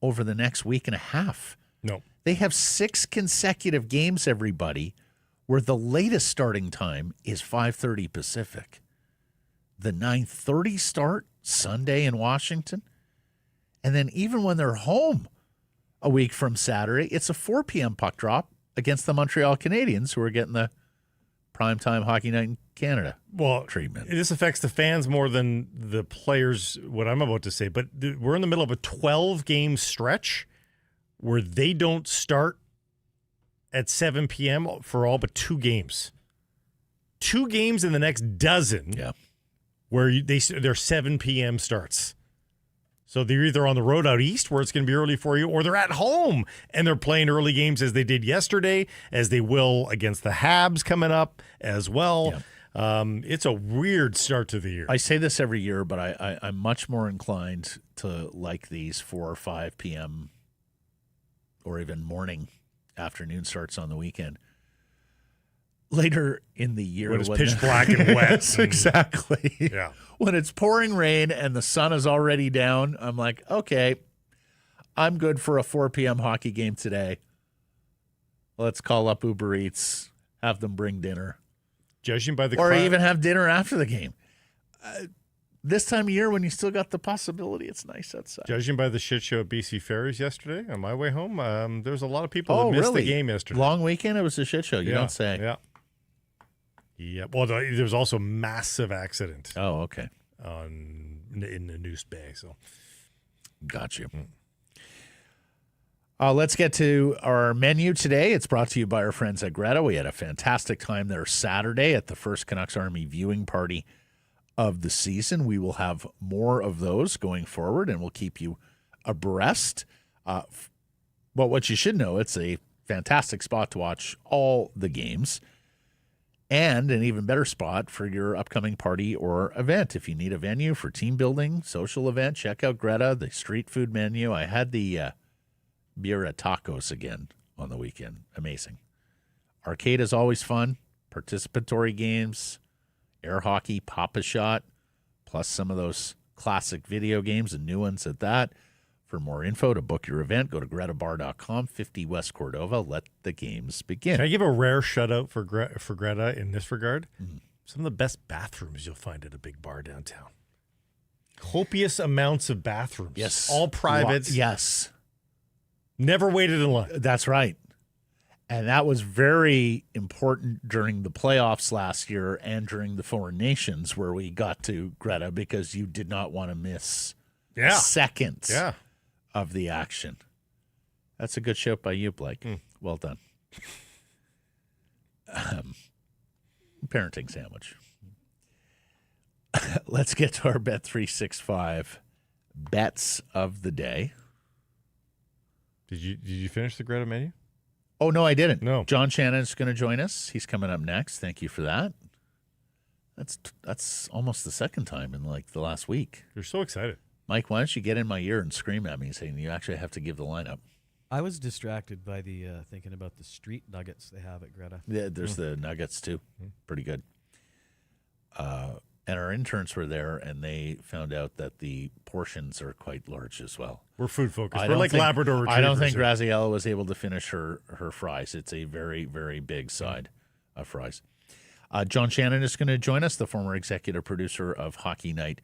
over the next week and a half.
No.
They have 6 consecutive games, everybody, where the latest starting time is 5:30 Pacific. The 9:30 start Sunday in Washington. And then even when they're home a week from Saturday, it's a 4 p.m. puck drop against the Montreal Canadiens, who are getting the primetime Hockey Night in Canada treatment.
This affects the fans more than the players, what I'm about to say. But we're in the middle of a 12-game stretch where they don't start at 7 p.m. for all but 2 games. 2 games in the next dozen where they're 7 p.m. starts. So they're either on the road out east where it's going to be early for you, or they're at home and they're playing early games as they did yesterday, as they will against the Habs coming up as well. Yeah. It's a weird start to the year.
I say this every year, but I'm much more inclined to like these 4 or 5 p.m. or even morning, afternoon starts on the weekend. Later in the year,
when it's pitch black and wet.
Exactly.
Yeah.
When it's pouring rain and the sun is already down, I'm like, okay, I'm good for a 4 p.m. hockey game today. Let's call up Uber Eats, have them bring dinner.
Judging by the
or even have dinner after the game. This time of year when you still got the possibility, it's nice outside.
Judging by the shit show at BC Ferries yesterday on my way home, there was a lot of people that missed the game yesterday.
Long weekend, it was a shit show. You don't say.
Yeah. Yeah. Well, there was also a massive accident.
Oh, okay.
In the Noose Bay. So,
got you. Let's get to our menu today. It's brought to you by our friends at Greta. We had a fantastic time there Saturday at the first Canucks Army viewing party of the season. We will have more of those going forward, and we'll keep you abreast. But what you should know, it's a fantastic spot to watch all the games, and an even better spot for your upcoming party or event. If you need a venue for team building, social event, check out Greta, the street food menu. I had the Birria tacos again on the weekend. Amazing. Arcade is always fun. Participatory games, air hockey, Pop-A-Shot, plus some of those classic video games and new ones at that. For more info to book your event, go to gretabar.com, 50 West Cordova. Let the games begin.
Can I give a rare shout-out for Greta in this regard? Mm-hmm. Some of the best bathrooms you'll find at a big bar downtown. Copious amounts of bathrooms.
Yes.
All private.
Yes.
Never waited in line.
That's right. And that was very important during the playoffs last year and during the Foreign Nations where we got to Greta because you did not want to miss seconds of the action. That's a good shout by you, Blake. Well done. Parenting sandwich. Let's get to our Bet365 bets of the day.
Did you finish the Greta menu?
Oh, no, I didn't.
No.
John Shannon is going to join us. He's coming up next. Thank you for that. That's almost the second time in like the last week.
You're so excited.
Mike, why don't you get in my ear and scream at me saying you actually have to give the lineup?
I was distracted by the thinking about the street nuggets they have at Greta.
Yeah, there's the nuggets too. Pretty good. And our interns were there, and they found out that the portions are quite large as well.
We're food focused. We're like Labrador Retrievers.
I don't think Graziella was able to finish her fries. It's a very, very big side of fries. John Shannon is going to join us, the former executive producer of Hockey Night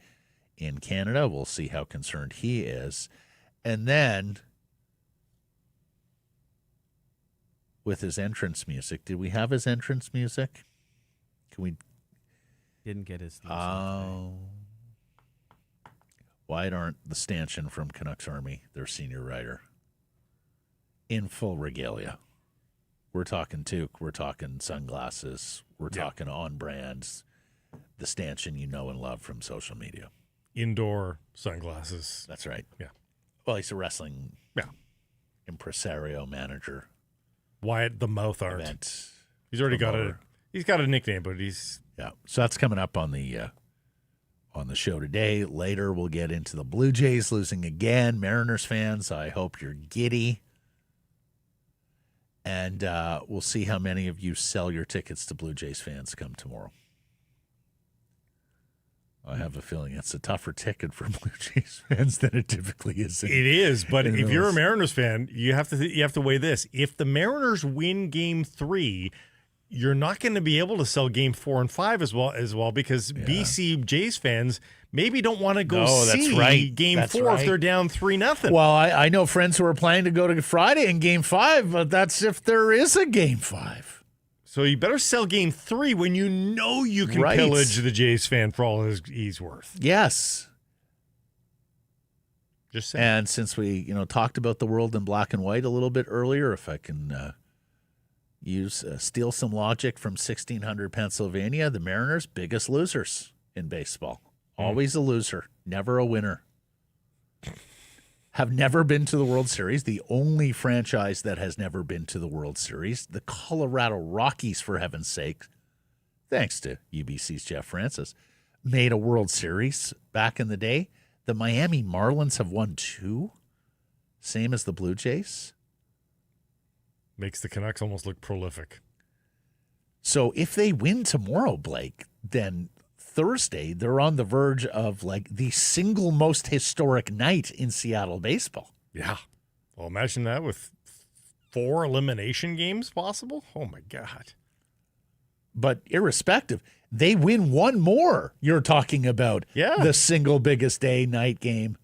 in Canada. We'll see how concerned he is. And then, with his entrance music, did we have his entrance music? Can we...
Didn't get his theme song today.
Wyatt Arndt, the stanchion from Canucks Army, their senior writer, in full regalia. We're talking toque, we're talking sunglasses, we're talking on brands, the stanchion you know and love from social media.
Indoor sunglasses.
That's right.
Yeah.
Well, he's a wrestling impresario manager.
Wyatt the Mouth Arndt.
Event
He's already got a nickname, but he's...
Yeah, so that's coming up on the show today. Later, we'll get into the Blue Jays losing again. Mariners fans, I hope you're giddy. And we'll see how many of you sell your tickets to Blue Jays fans come tomorrow. I have a feeling it's a tougher ticket for Blue Jays fans than it typically is.
It is, but if you're a Mariners fan, you have to weigh this. If the Mariners win Game 3, you're not going to be able to sell Game 4 and 5 as well because BC Jays fans maybe don't want to go see Game 4 if they're down 3-0.
Well, I know friends who are planning to go to Friday in Game 5, but that's if there is a Game 5.
So you better sell Game 3 when you know you can pillage the Jays fan for all he's worth.
Yes.
Just saying.
And since we talked about the world in black and white a little bit earlier, if I can... steal some logic from 1600 Pennsylvania, the Mariners' biggest losers in baseball. Always a loser, never a winner. Have never been to the World Series. The only franchise that has never been to the World Series, the Colorado Rockies, for heaven's sake, thanks to UBC's Jeff Francis, made a World Series back in the day. The Miami Marlins have won 2, same as the Blue Jays.
Makes the Canucks almost look prolific.
So if they win tomorrow, Blake, then Thursday, they're on the verge of like the single most historic night in Seattle baseball.
Yeah. Well, imagine that with 4 elimination games possible. Oh, my God.
But irrespective, they win one more. You're talking about the single biggest day night game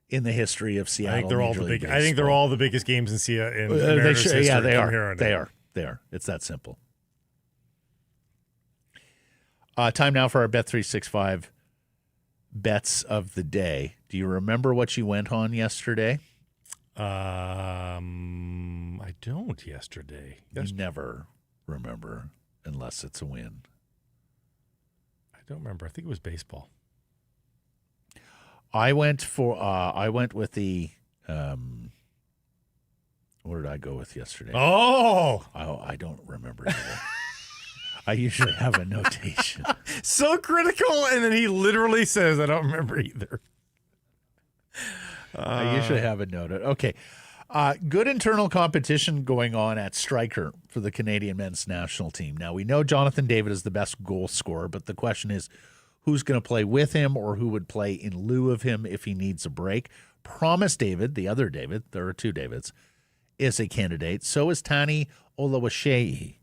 in the history of Seattle.
I think they're all I think they're all the biggest games in Seattle.
Yeah, they are. They are. It's that simple. Time now for our Bet365 bets of the day. Do you remember what you went on yesterday?
I don't yesterday.
You never remember unless it's a win.
I don't remember. I think it was baseball.
I went with the what did I go with yesterday?
Oh,
I don't remember either. I usually have a notation.
So critical, and then he literally says, I don't remember either.
I usually have it noted. Okay. Good internal competition going on at striker for the Canadian men's national team. Now, we know Jonathan David is the best goal scorer, but the question is who's going to play with him or who would play in lieu of him if he needs a break. Promise David, the other David, there are 2 Davids, is a candidate. So is Tani Olawashehi.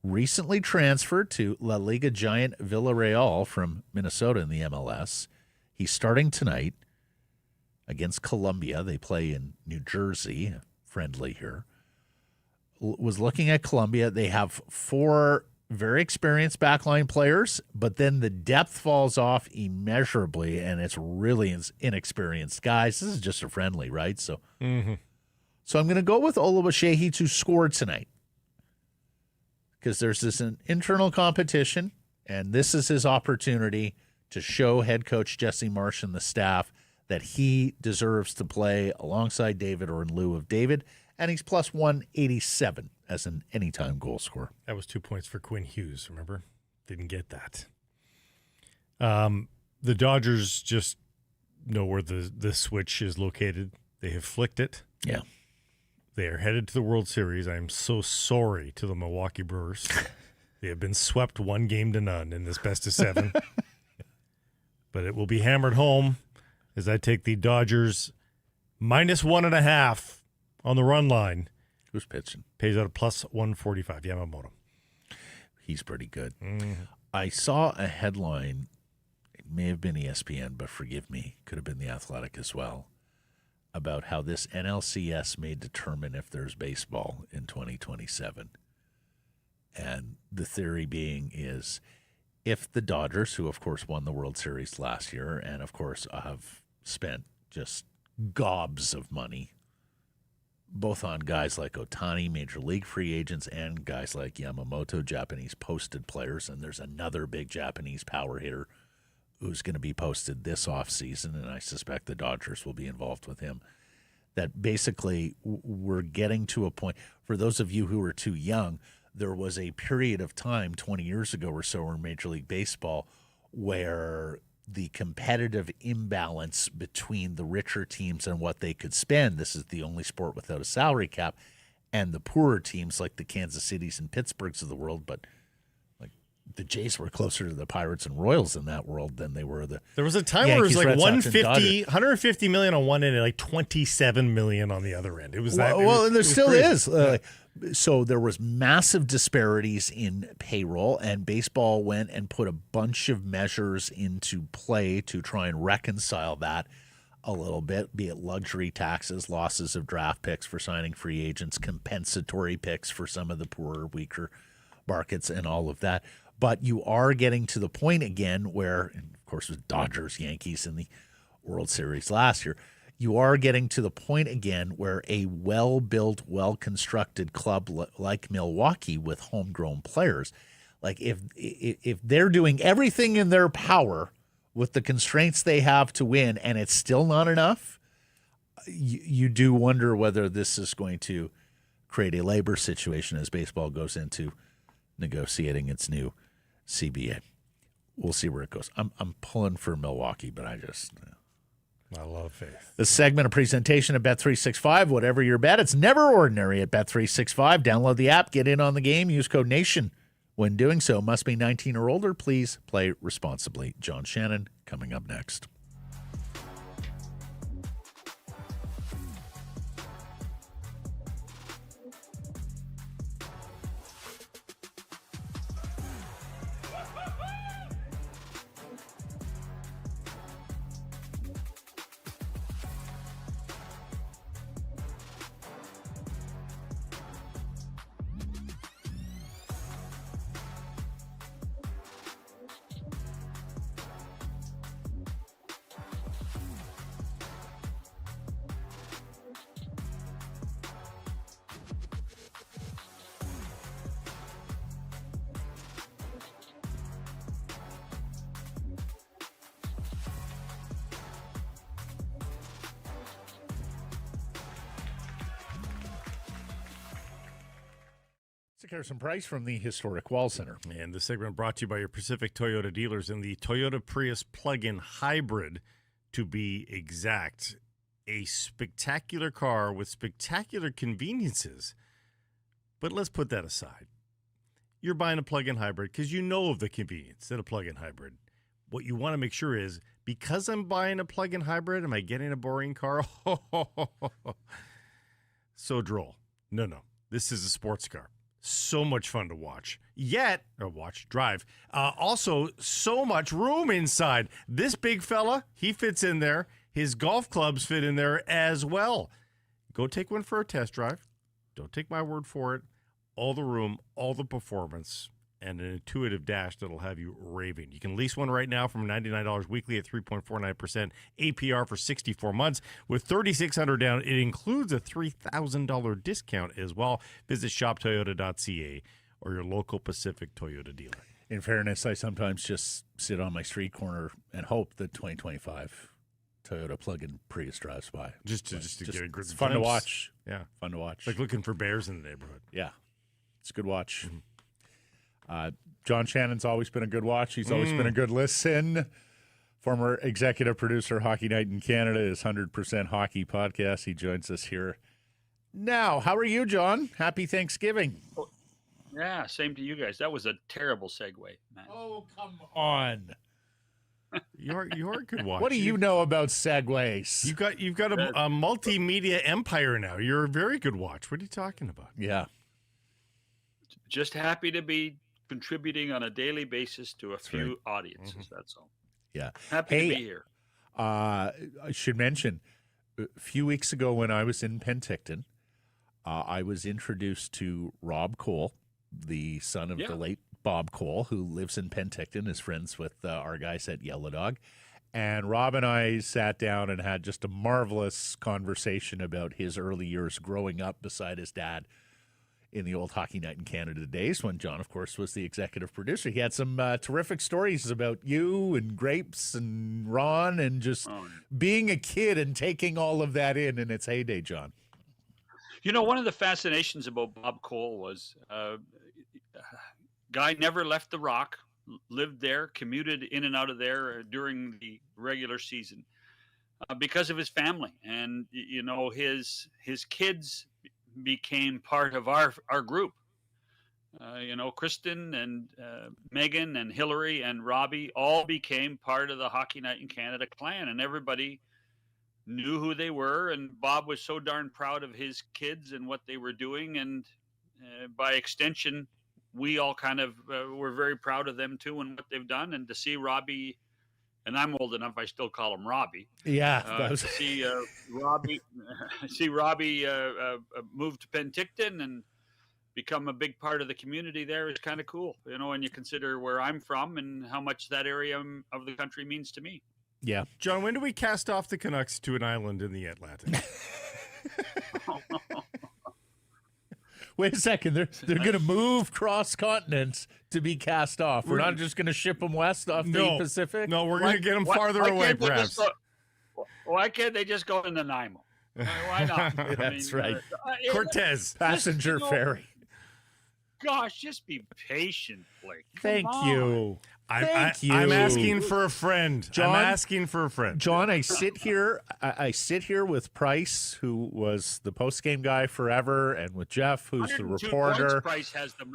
Recently transferred to La Liga giant Villarreal from Minnesota in the MLS. He's starting tonight against Columbia. They play in New Jersey, friendly here. Was looking at Columbia. They have 4 very experienced backline players, but then the depth falls off immeasurably, and it's really inexperienced guys. This is just a friendly, right? So, so I'm going to go with Olawashehi to score tonight, because there's this internal competition, and this is his opportunity to show head coach Jesse Marsh and the staff that he deserves to play alongside David or in lieu of David, and he's plus 187 as an anytime goal scorer.
That was 2 points for Quinn Hughes, remember? Didn't get that. The Dodgers just know where the switch is located. They have flicked it.
Yeah.
They are headed to the World Series. I am so sorry to the Milwaukee Brewers. They have been swept 1-0 in this best of 7. But it will be hammered home as I take the Dodgers minus 1.5 on the run line.
Who's pitching?
Pays out a plus 145. Yamamoto.
He's pretty good. I saw a headline. It may have been ESPN, but forgive me. Could have been The Athletic as well, about how this NLCS may determine if there's baseball in 2027. And the theory being is if the Dodgers, who of course won the World Series last year and of course have spent just gobs of money, both on guys like Ohtani, major league free agents, and guys like Yamamoto, Japanese posted players, and there's another big Japanese power hitter who's going to be posted this offseason, and I suspect the Dodgers will be involved with him, that basically we're getting to a point, for those of you who are too young, there was a period of time 20 years ago or so in Major League Baseball where the competitive imbalance between the richer teams and what they could spend, this is the only sport without a salary cap, and the poorer teams like the Kansas Cities and Pittsburghs of the world, but the Jays were closer to the Pirates and Royals in that world than they were the
There was a time
Yankees,
where it was like
Red Sox,
$150 million on one end and like $27 million on the other end. It was that.
Well, and there still is.
Yeah.
So there was massive disparities in payroll, and baseball went and put a bunch of measures into play to try and reconcile that a little bit, be it luxury taxes, losses of draft picks for signing free agents, compensatory picks for some of the poorer, weaker markets, and all of that. But you are getting to the point again where, and of course, with Dodgers, Yankees in the World Series last year, you are getting to the point again where a well-built, well-constructed club like Milwaukee with homegrown players, like if they're doing everything in their power with the constraints they have to win, and it's still not enough, you do wonder whether this is going to create a labor situation as baseball goes into negotiating its new CBA. We'll see where it goes. I'm pulling for Milwaukee, but I
love faith.
This segment, a presentation of Bet365. Whatever your bet, it's never ordinary at Bet365. Download the app, get in on the game, use code NATION. When doing so, must be 19 or older. Please play responsibly. John Shannon coming up next. Harrison Price from the Historic Wall Center.
And this segment brought to you by your Pacific Toyota dealers and the Toyota Prius plug-in hybrid, to be exact. A spectacular car with spectacular conveniences. But let's put that aside. You're buying a plug-in hybrid because you know of the convenience that a plug-in hybrid. What you want to make sure is, because I'm buying a plug-in hybrid, am I getting a boring car? So droll. No. This is a sports car. So much fun to watch. Drive. Also, so much room inside. This big fella, he fits in there. His golf clubs fit in there as well. Go take one for a test drive. Don't take my word for it. All the room, all the performance, and an intuitive dash that'll have you raving. You can lease one right now from $99 weekly at 3.49% APR for 64 months. With $3,600 down, it includes a $3,000 discount as well. Visit shoptoyota.ca or your local Pacific Toyota dealer.
In fairness, I sometimes just sit on my street corner and hope that 2025 Toyota plug-in Prius drives by.
Just to get a good
It's fun to watch.
Yeah.
Fun to watch.
Like looking for bears in the neighborhood.
Yeah. It's a good watch. John Shannon's always been a good watch. He's always been a good listen. Former executive producer, Hockey Night in Canada, his 100% Hockey podcast. He joins us here now. How are you, John? Happy Thanksgiving.
Yeah, same to you guys. That was a terrible segue, man.
Oh, come on.
You're a good watch.
What do you know about segues?
You've got a multimedia empire now. You're a very good watch. What are you talking about?
Yeah.
Just happy to be contributing on a daily basis to a few audiences. That's all.
Yeah.
Happy to be here.
I should mention, a few weeks ago when I was in Penticton, I was introduced to Rob Cole, the son of the late Bob Cole, who lives in Penticton, is friends with our guys at Yellow Dog. And Rob and I sat down and had just a marvelous conversation about his early years growing up beside his dad in the old Hockey Night in Canada days, when John, of course, was the executive producer. He had some terrific stories about you and Grapes and Ron and just being a kid and taking all of that in its heyday, John.
You know, one of the fascinations about Bob Cole was guy never left the Rock, lived there, commuted in and out of there during the regular season because of his family. And, you know, his kids became part of our group. You know, Kristen and Megan and Hillary and Robbie all became part of the Hockey Night in Canada clan, and everybody knew who they were. And Bob was so darn proud of his kids and what they were doing, and by extension, we all kind of were very proud of them too and what they've done. And to see Robbie, and I'm old enough, I still call him Robbie.
Yeah.
To see Robbie, move to Penticton and become a big part of the community there is kind of cool, you know, when you consider where I'm from and how much that area of the country means to me.
Yeah.
John, when do we cast off the Canucks to an island in the Atlantic?
Wait a second. They're going to move cross continents to be cast off. We're not just going to ship them west off the Pacific.
No, we're going to get them farther away, perhaps.
Why can't they just go in Nanaimo? Why not?
That's right.
Cortez.
Passenger ferry.
Gosh, just be patient, Blake.
Thank you.
I'm asking for a friend.
John,
I'm asking for a friend.
John, I sit here with Price, who was the post-game guy forever, and with Jeff, who's the reporter.
Price has the,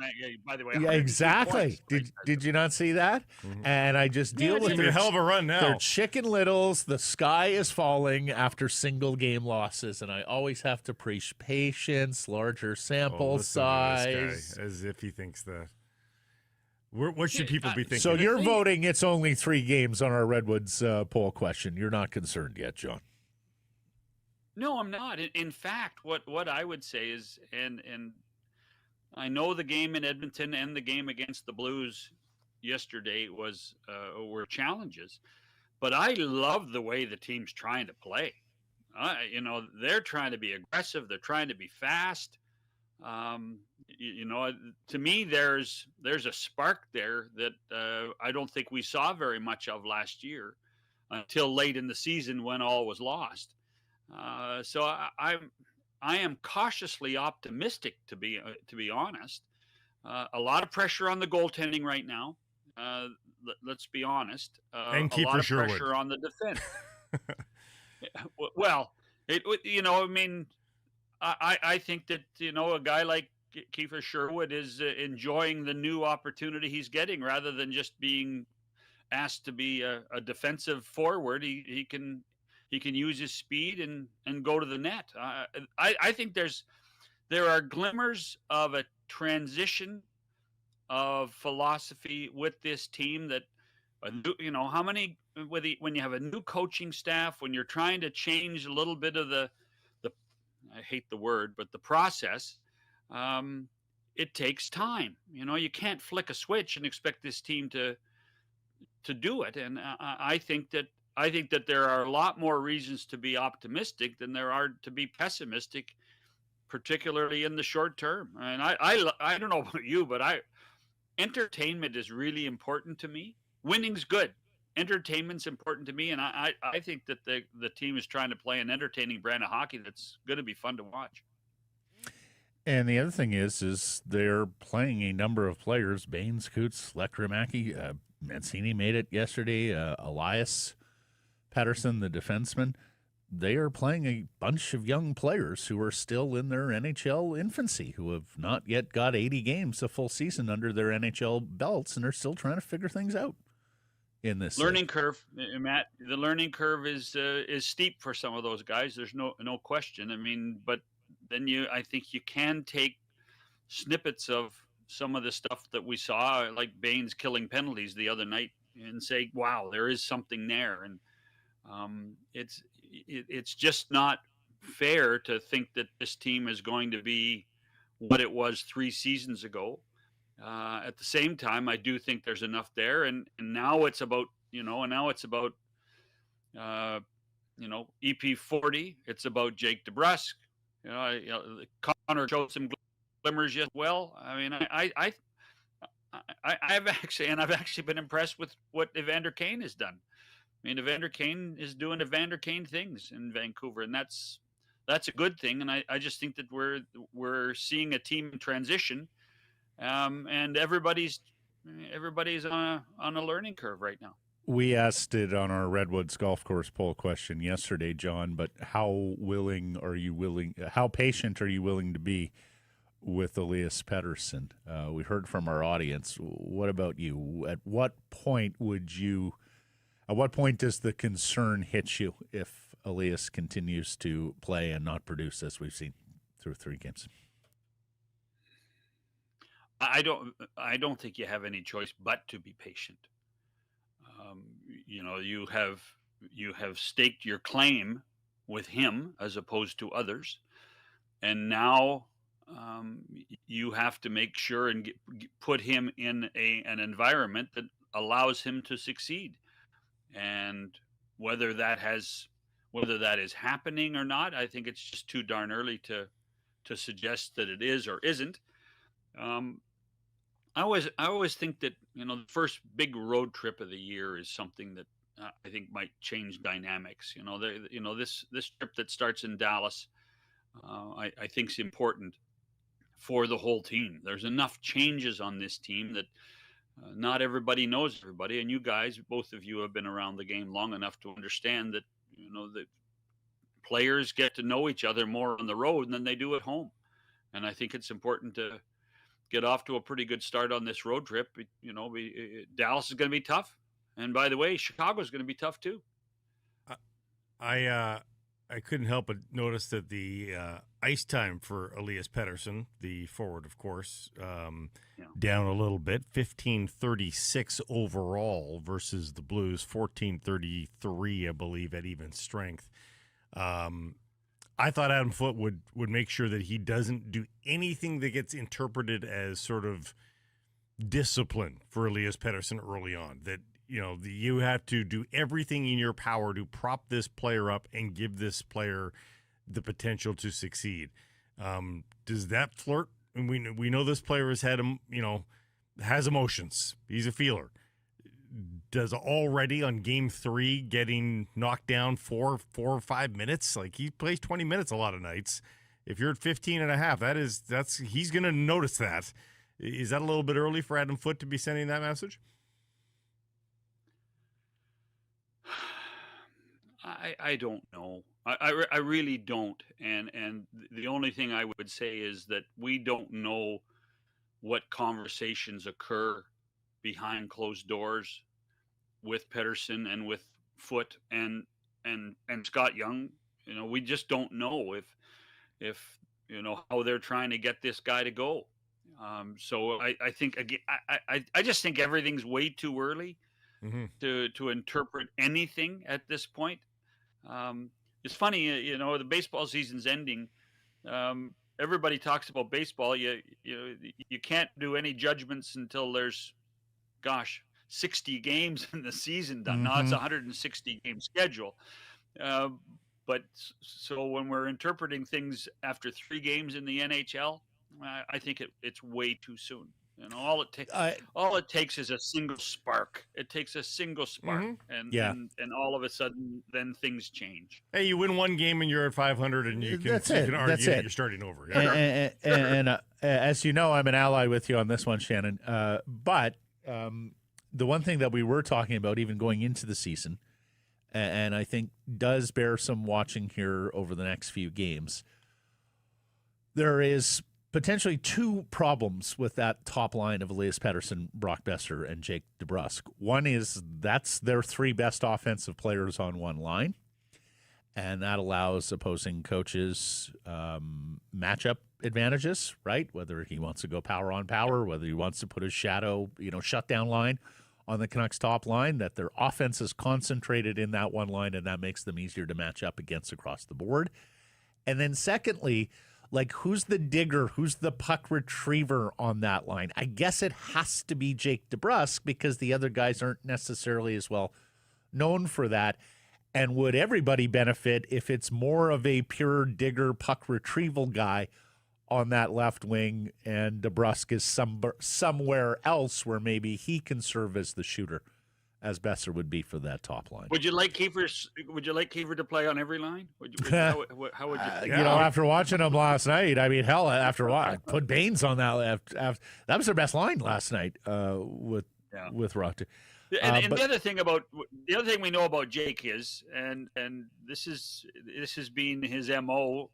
by the way.
Yeah, exactly. Did you not see that? Mm-hmm. And I just deal with
a hell of a run now.
They're Chicken Littles. The sky is falling after single game losses, and I always have to preach patience, larger sample size.
As if he thinks that. What should people be thinking?
So you're voting it's only 3 games on our Redwoods poll question. You're not concerned yet, John?
No, I'm not. In fact, what I would say is, and I know the game in Edmonton and the game against the Blues yesterday were challenges, but I love the way the team's trying to play. They're trying to be aggressive. They're trying to be fast. To me, there's a spark there that I don't think we saw very much of last year until late in the season when all was lost. So I am cautiously optimistic, to be honest. A lot of pressure on the goaltending right now. Let's be honest.
And
a lot of
Sherwood.
Pressure on the defense. I think that, a guy like Kefir Sherwood is enjoying the new opportunity he's getting rather than just being asked to be a defensive forward. He can use his speed and go to the net. I think there are glimmers of a transition of philosophy with this team that, how many, when you have a new coaching staff, when you're trying to change a little bit of the I hate the word, but the process, it takes time. You can't flick a switch and expect this team to do it. And I think that there are a lot more reasons to be optimistic than there are to be pessimistic, particularly in the short term. And I don't know about you, but entertainment is really important to me. Winning's good. Entertainment's important to me, and I think that the team is trying to play an entertaining brand of hockey that's going to be fun to watch.
And the other thing is they're playing a number of players: Baines, Coots, Lekrimaki, Mancini made it yesterday. Elias Pettersson, the defenseman. They are playing a bunch of young players who are still in their NHL infancy, who have not yet got 80 games, a full season under their NHL belts, and are still trying to figure things out. In this
learning curve, Matt, the learning curve is steep for some of those guys. There's no question. I mean, but then I think you can take snippets of some of the stuff that we saw, like Baines killing penalties the other night, and say, "Wow, there is something there." And it's just not fair to think that this team is going to be what it was 3 seasons ago. At the same time, I do think there's enough there, and now it's about EP40. It's about Jake DeBrusk. Connor showed some glimmers as well. I mean, I've actually been impressed with what Evander Kane has done. I mean, Evander Kane is doing Evander Kane things in Vancouver, and that's a good thing. And I just think that we're seeing a team in transition. And everybody's on a learning curve right now.
We asked it on our Redwoods golf course poll question yesterday, John, but how patient are you willing to be with Elias Pettersson? We heard from our audience. What about you? At what point does the concern hit you if Elias continues to play and not produce as we've seen through 3 games?
I don't think you have any choice but to be patient. You have staked your claim with him as opposed to others, and now you have to make sure and put him in an environment that allows him to succeed. And whether that is happening or not, I think it's just too darn early to to suggest that it is or isn't. I always think that, the first big road trip of the year is something that I think might change dynamics. This trip that starts in Dallas, I think is important for the whole team. There's enough changes on this team that not everybody knows everybody, and you guys, both of you, have been around the game long enough to understand that the players get to know each other more on the road than they do at home. And I think it's important to get off to a pretty good start on this road trip. Dallas is going to be tough, and by the way, Chicago is going to be tough too.
I couldn't help but notice that the ice time for Elias Pettersson, the forward, of course, down a little bit, 15:36 overall versus the Blues, 14:33, I believe, at even strength. I thought Adam Foote would make sure that he doesn't do anything that gets interpreted as sort of discipline for Elias Pettersson early on, that you have to do everything in your power to prop this player up and give this player the potential to succeed. Does that flirt? And we know this player has emotions. He's a feeler. Does already on game 3 getting knocked down 4 or 5 minutes? Like, he plays 20 minutes a lot of nights. If you're at 15 and a half, he's going to notice that. Is that a little bit early for Adam Foote to be sending that message?
I don't know. I really don't. And the only thing I would say is that we don't know what conversations occur behind closed doors with Pettersson and with Foote and Scott Young. We just don't know if how they're trying to get this guy to go. So I think, again, I just think everything's way too early to interpret anything at this point. It's funny, the baseball season's ending. Everybody talks about baseball. You can't do any judgments until there's, 60 games in the season done. Now it's a 160 game schedule. But so when we're interpreting things after 3 games in the NHL, I think it's way too soon. All it takes is a single spark. It takes a single spark, and all of a sudden, then things change.
Hey, you win one game and you're at 500, and you can argue that you're starting over.
Yeah. And as you know, I'm an ally with you on this one, Shannon. But the one thing that we were talking about, even going into the season, and I think does bear some watching here over the next few games, there is potentially 2 problems with that top line of Elias Pettersson, Brock Besser, and Jake DeBrusk. One is that's their 3 best offensive players on one line, and that allows opposing coaches matchup advantages, right? Whether he wants to go power on power, whether he wants to put his shadow, shutdown line on the Canucks top line, that their offense is concentrated in that one line, and that makes them easier to match up against across the board. And then secondly, like, who's the digger? Who's the puck retriever on that line? I guess it has to be Jake DeBrusk, because the other guys aren't necessarily as well known for that. And would everybody benefit if it's more of a pure digger puck retrieval guy on that left wing, and DeBrusk is somewhere else where maybe he can serve as the shooter, as Besser would be for that top line?
Would you like Kefir to play on every line? How would you?
After watching him last night, I mean, hell, after what, put Baines on that left. That was their best line last night with Rock.
And the other thing we know about Jake is, and this has been his MO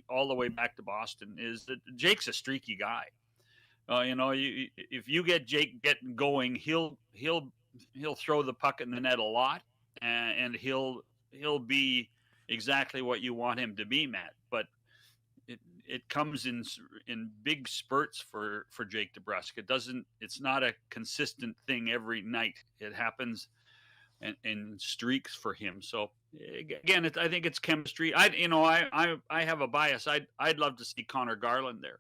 all the way back to Boston, is that Jake's a streaky guy. If you get Jake getting going, he'll throw the puck in the net a lot, and he'll be exactly what you want him to be, Matt. But it comes in big spurts for Jake DeBrusk. It's not a consistent thing every night. It happens in streaks for him. So again, I think it's chemistry. I have a bias. I'd love to see Connor Garland there.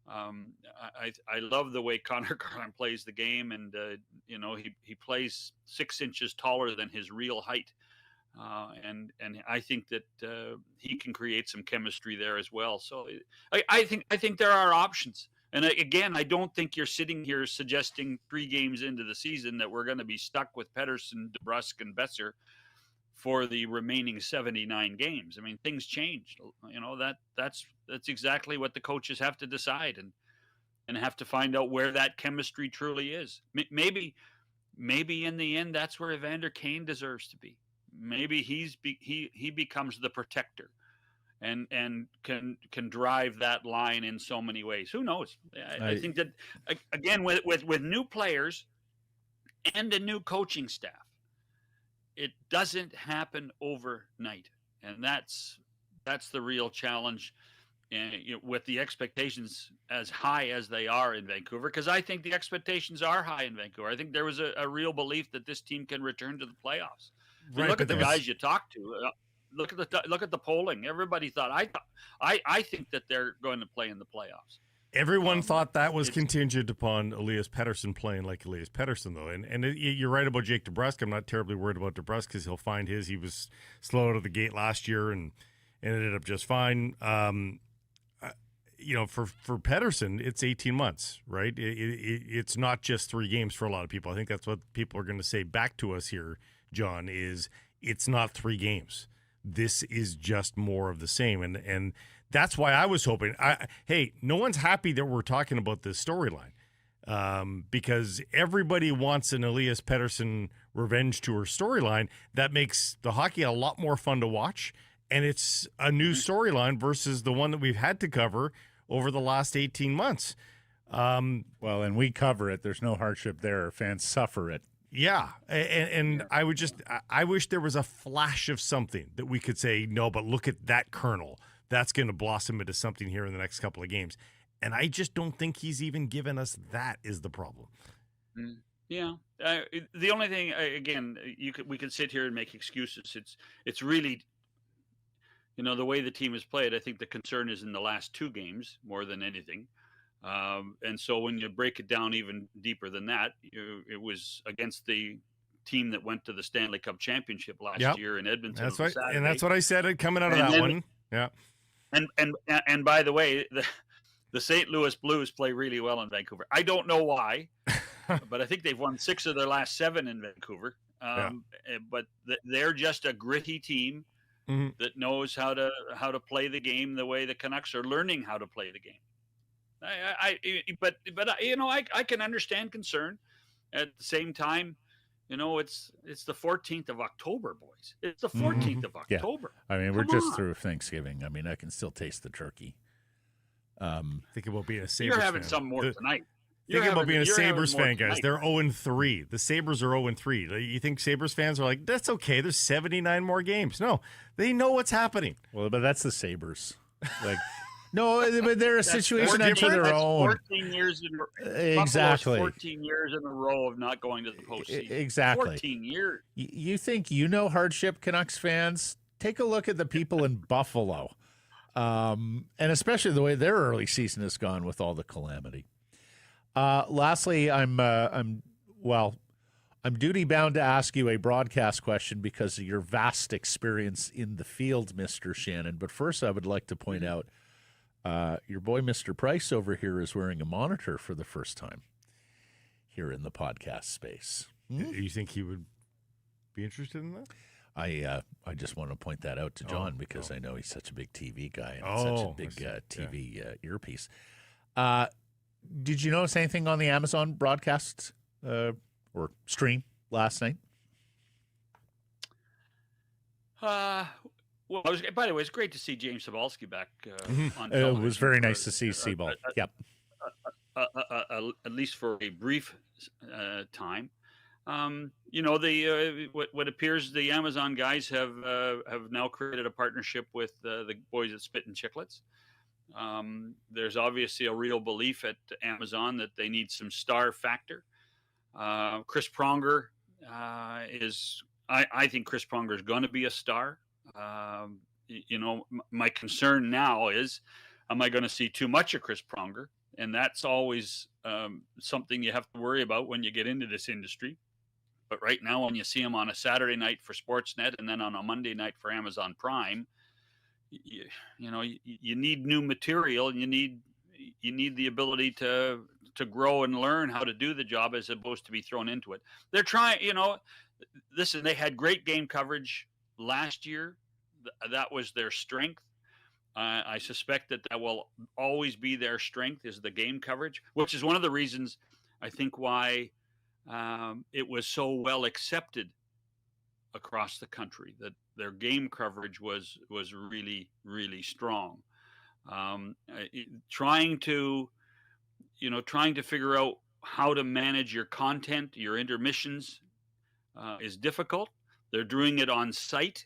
I love the way Connor Garland plays the game, and he plays 6 inches taller than his real height. And I think that he can create some chemistry there as well. So I think there are options. And again, I don't think you're sitting here suggesting 3 games into the season that we're going to be stuck with Pettersson, DeBrusk, and Besser for the remaining 79 games. I mean, things change. That's exactly what the coaches have to decide and have to find out where that chemistry truly is. Maybe in the end, that's where Evander Kane deserves to be. Maybe he becomes the protector and can drive that line in so many ways. Who knows? I think that, again, with new players and a new coaching staff, it doesn't happen overnight. And that's the real challenge, with the expectations as high as they are in Vancouver, because I think the expectations are high in Vancouver. I think there was a real belief that this team can return to the playoffs.
Right,
look at the guys you talk to. Look at the polling. Everybody thought. I think that they're going to play in the playoffs.
Everyone thought that was contingent upon Elias Pettersson playing like Elias Pettersson, though. And you're right about Jake DeBrusk. I'm not terribly worried about DeBrusk because he'll find his. He was slow out of the gate last year and ended up just fine. For Pettersson, it's 18 months, right? It's not just 3 games for a lot of people. I think that's what people are going to say back to us here, John, is it's not 3 games. This is just more of the same. And that's why I was hoping. Hey, no one's happy that we're talking about this storyline because everybody wants an Elias Pettersson revenge tour storyline. That makes the hockey a lot more fun to watch. And it's a new storyline versus the one that we've had to cover over the last 18 months.
And we cover it. There's no hardship there. Fans suffer it.
Yeah. And I wish there was a flash of something that we could say, no, but look at that kernel. That's going to blossom into something here in the next couple of games. And I just don't think he's even given us that is the problem.
Yeah. The only thing, again, we could sit here and make excuses. It's really, the way the team has played, I think the concern is in the last 2 games more than anything. And so when you break it down even deeper than that, it was against the team that went to the Stanley Cup Championship last year in Edmonton.
That's right. And that's what I said coming out of that one. Yeah.
And by the way, the St. Louis Blues play really well in Vancouver. I don't know why, but I think they've won 6 of their last 7 in Vancouver. But they're just a gritty team that knows how to play the game the way the Canucks are learning how to play the game. I can understand concern. At the same time, it's the 14th of October, boys. It's the 14th of October.
Yeah. I mean, we're just through Thanksgiving. I mean, I can still taste the turkey.
Think about being a Sabres
You're having
fan.
some more tonight.
Think about being a Sabres fan, guys. They're 0-3. The Sabres are 0-3. You think Sabres fans are like, that's okay. There's 79 more games. No, they know what's happening.
Well, but that's the Sabres. No, but they're a situation unto their own.
14 years in
exactly.
14 years in a row of not going to the postseason.
Exactly.
14 years.
You think hardship, Canucks fans? Take a look at the people in Buffalo, and especially the way their early season has gone with all the calamity. Lastly, I'm duty bound to ask you a broadcast question because of your vast experience in the field, Mr. Shannon. But first, I would like to point out. Your boy, Mr. Price, over here is wearing a monitor for the first time here in the podcast space.
You think he would be interested in that?
I just want to point that out to John because I know he's such a big TV guy and such a big TV earpiece. Did you notice anything on the Amazon broadcast or stream last night?
Well, by the way, it's great to see James Cybulski back on television.
It was very nice to see Seaball. Yep.
At least for a brief time. What appears the Amazon guys have now created a partnership with the boys at Spit and Chicklets. There's obviously a real belief at Amazon that they need some star factor. Chris Pronger is. I think Chris Pronger is going to be a star. My concern now is, am I going to see too much of Chris Pronger? And that's always something you have to worry about when you get into this industry. But right now, when you see them on a Saturday night for Sportsnet and then on a Monday night for Amazon Prime, you need new material, and you need the ability to grow and learn how to do the job as opposed to be thrown into it. They're trying, listen, they had great game coverage last year. That was their strength. I suspect that will always be their strength, is the game coverage, which is one of the reasons I think why it was so well accepted across the country, that their game coverage was really, really strong. Trying to figure out how to manage your content, your intermissions, is difficult. They're doing it on site,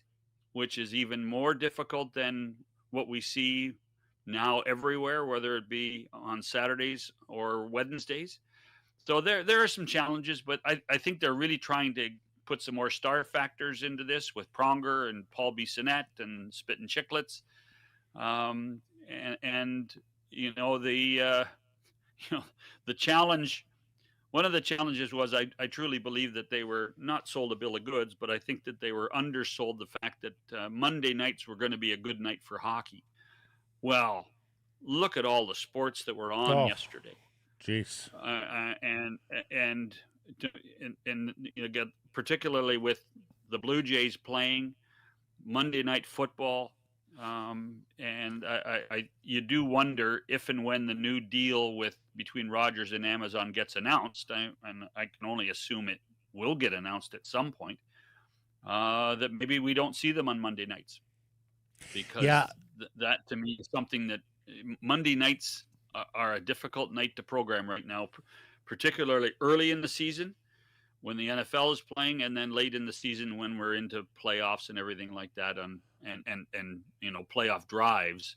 which is even more difficult than what we see now everywhere, whether it be on Saturdays or Wednesdays. So there are some challenges, but I think they're really trying to put some more star factors into this with Pronger and Paul Bissonnette and Spittin' Chicklets. The challenge, one of the challenges was I truly believe that they were not sold a bill of goods, but I think that they were undersold the fact that Monday nights were going to be a good night for hockey. Well, look at all the sports that were on yesterday.
Jeez.
And particularly with the Blue Jays playing Monday Night Football. And you do wonder if and when the new deal between Rogers and Amazon gets announced, and I can only assume it will get announced at some point, that maybe we don't see them on Monday nights, because that to me is something that Monday nights are a difficult night to program right now, particularly early in the season when the NFL is playing, and then late in the season when we're into playoffs and everything like that, and playoff drives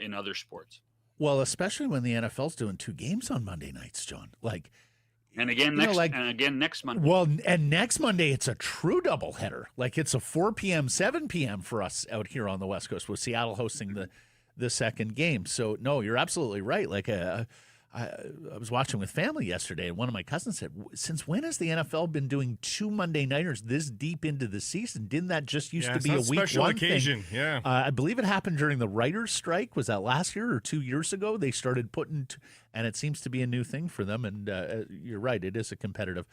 in other sports.
Well, especially when the NFL's doing 2 games on Monday nights, John.
And again next Monday.
Well, and next Monday it's a true doubleheader. It's a 4 p.m., 7 p.m. for us out here on the West Coast, with Seattle hosting the second game. So no, you're absolutely right. I was watching with family yesterday, and one of my cousins said, "Since when has the NFL been doing 2 Monday nighters this deep into the season? Didn't that just used to be a week
special
one
occasion
thing?"
Yeah,
I believe it happened during the writers' strike. Was that last year or 2 years ago? They started putting, and it seems to be a new thing for them. And you're right, it is a competitive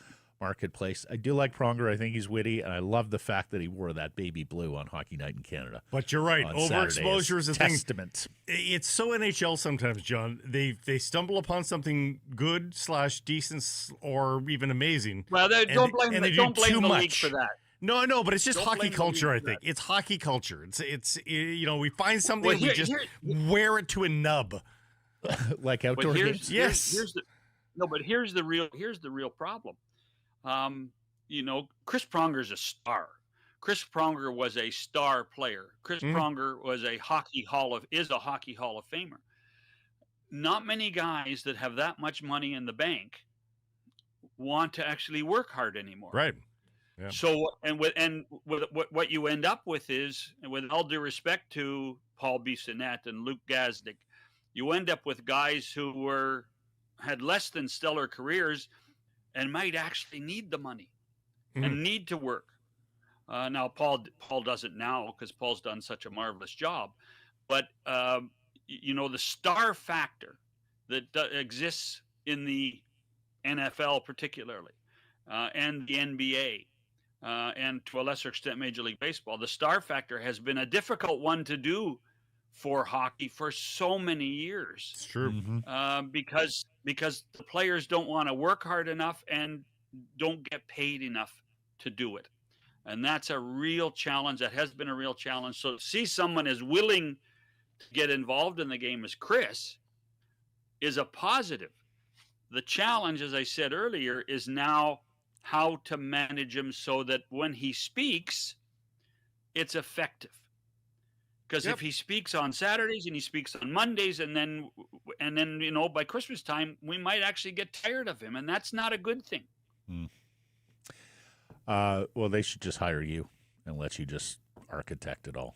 marketplace. I do like Pronger. I think he's witty, and I love the fact that he wore that baby blue on Hockey Night in Canada.
But you're right, overexposure is a
testament.
It's so NHL sometimes, John. They stumble upon something good / decent or even amazing.
Well, don't blame the league for that.
No, but it's just hockey culture. I think it's hockey culture. It's we find something, we just wear it to a nub,
like outdoor games.
Yes.
Here's the real problem. Chris Pronger's a star. Chris Pronger was a star player. Chris Pronger was a Hockey Hall of Famer. Not many guys that have that much money in the bank want to actually work hard anymore.
Right. Yeah.
So, what you end up with is, and with all due respect to Paul Bissonnette and Luke Gazdic, you end up with guys who had less than stellar careers and might actually need the money and need to work. Now, Paul doesn't now, because Paul's done such a marvelous job. But, the star factor that exists in the NFL particularly, and the NBA, and to a lesser extent Major League Baseball, the star factor has been a difficult one to do for hockey for so many years.
It's true.
Because the players don't want to work hard enough and don't get paid enough to do it. And that's a real challenge. That has been a real challenge. So to see someone as willing to get involved in the game as Chris is a positive. The challenge, as I said earlier, is now how to manage him so that when he speaks, it's effective. Because if he speaks on Saturdays and he speaks on Mondays, and then by Christmas time we might actually get tired of him, and that's not a good thing.
Well, they should just hire you and let you just architect it all.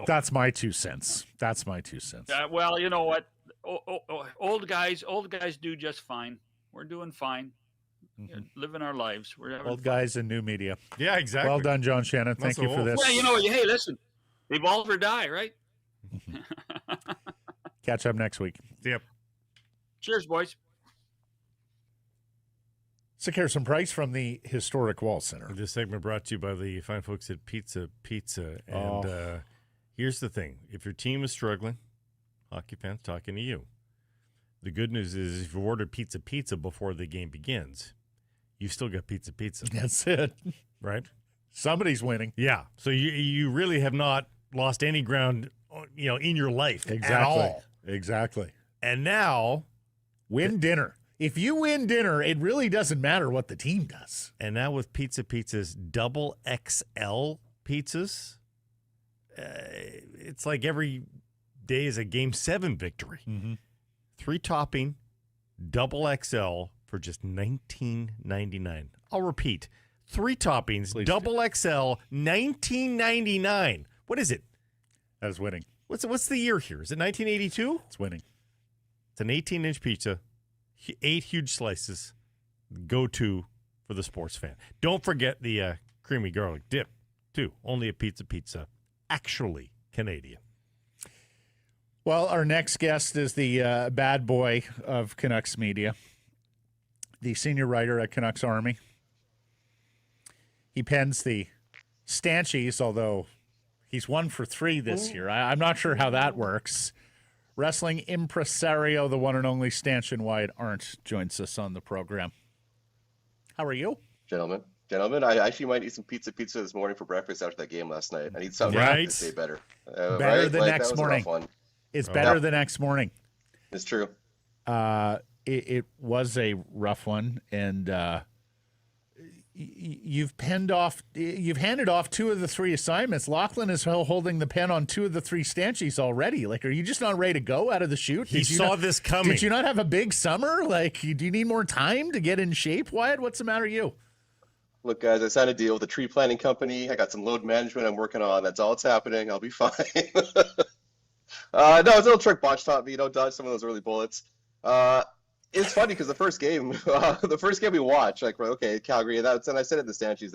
That's my 2 cents. That's my 2 cents.
Well, you know what? Old guys do just fine. We're doing fine. living our lives. We're having
Old
fun.
guys in new media.
Yeah, exactly.
Well done, John Shannon. Thank you for this.
Well, you know, hey, listen, evolve or die, right?
Catch up next week.
Yep.
Cheers, boys.
Secure some price from the historic Wall Center.
This segment brought to you by the fine folks at Pizza. And here's the thing. If your team is struggling, hockey fans talking to you. The good news is if you order pizza before the game begins, you still got pizza.
That's it.
Right?
Somebody's winning.
Yeah. So you really have not lost any ground, in your life at all.
Exactly.
And now,
win dinner. If you win dinner, it really doesn't matter what the team does.
And now with Pizza's double XL pizzas, it's like every day is a Game 7 victory.
Mm-hmm.
3-topping, double XL for just $19.99. I'll repeat, 3 toppings,
Please
double XL, $19.99. What is it?
That is winning.
What's the year here? Is it 1982?
It's winning.
It's an 18-inch pizza, 8 huge slices, go-to for the sports fan. Don't forget the creamy garlic dip, too. Only a Pizza, actually Canadian.
Well, our next guest is the bad boy of Canucks media, the senior writer at Canucks Army. He pens the Stanchies, although he's 1 for 3 this year. I'm not sure how that works. Wrestling impresario, the one and only Stanchion Wyatt Arndt, joins us on the program. How are you?
Gentlemen, I actually might eat some pizza this morning for breakfast after that game last night. I need something to stay better.
Better the next morning. It's better the next morning.
It's true.
It was a rough one, and you've handed off 2 of the 3 assignments. Lachlan is holding the pen on 2 of the 3 Stanchies already. Like, are you just not ready to go out of the chute?
He saw this coming.
Did you not have a big summer? Like, do you need more time to get in shape, Wyatt? What's the matter with you?
Look, guys, I signed a deal with a tree planting company. I got some load management I'm working on. That's all that's happening. I'll be fine. No, it's a little trick Botch taught me. Dodge some of those early bullets. It's funny because the first game we watched, like, okay, Calgary, and I said at the Stanchies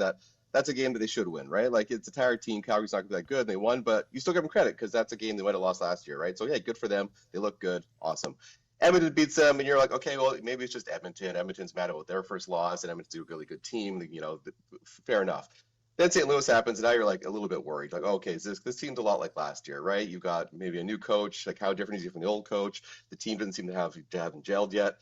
that's a game that they should win, right? Like, it's a tired team. Calgary's not going to be that good, and they won, but you still give them credit because that's a game they might have lost last year, right? So, yeah, good for them. They look good. Awesome. Edmonton beats them, and you're like, okay, well, maybe it's just Edmonton. Edmonton's mad about their first loss, and Edmonton's a really good team. Fair enough. Then St. Louis happens, and now you're like a little bit worried. Like, okay, this team's a lot like last year, right? You got maybe a new coach. Like, how different is he from the old coach? The team doesn't seem to have gelled yet.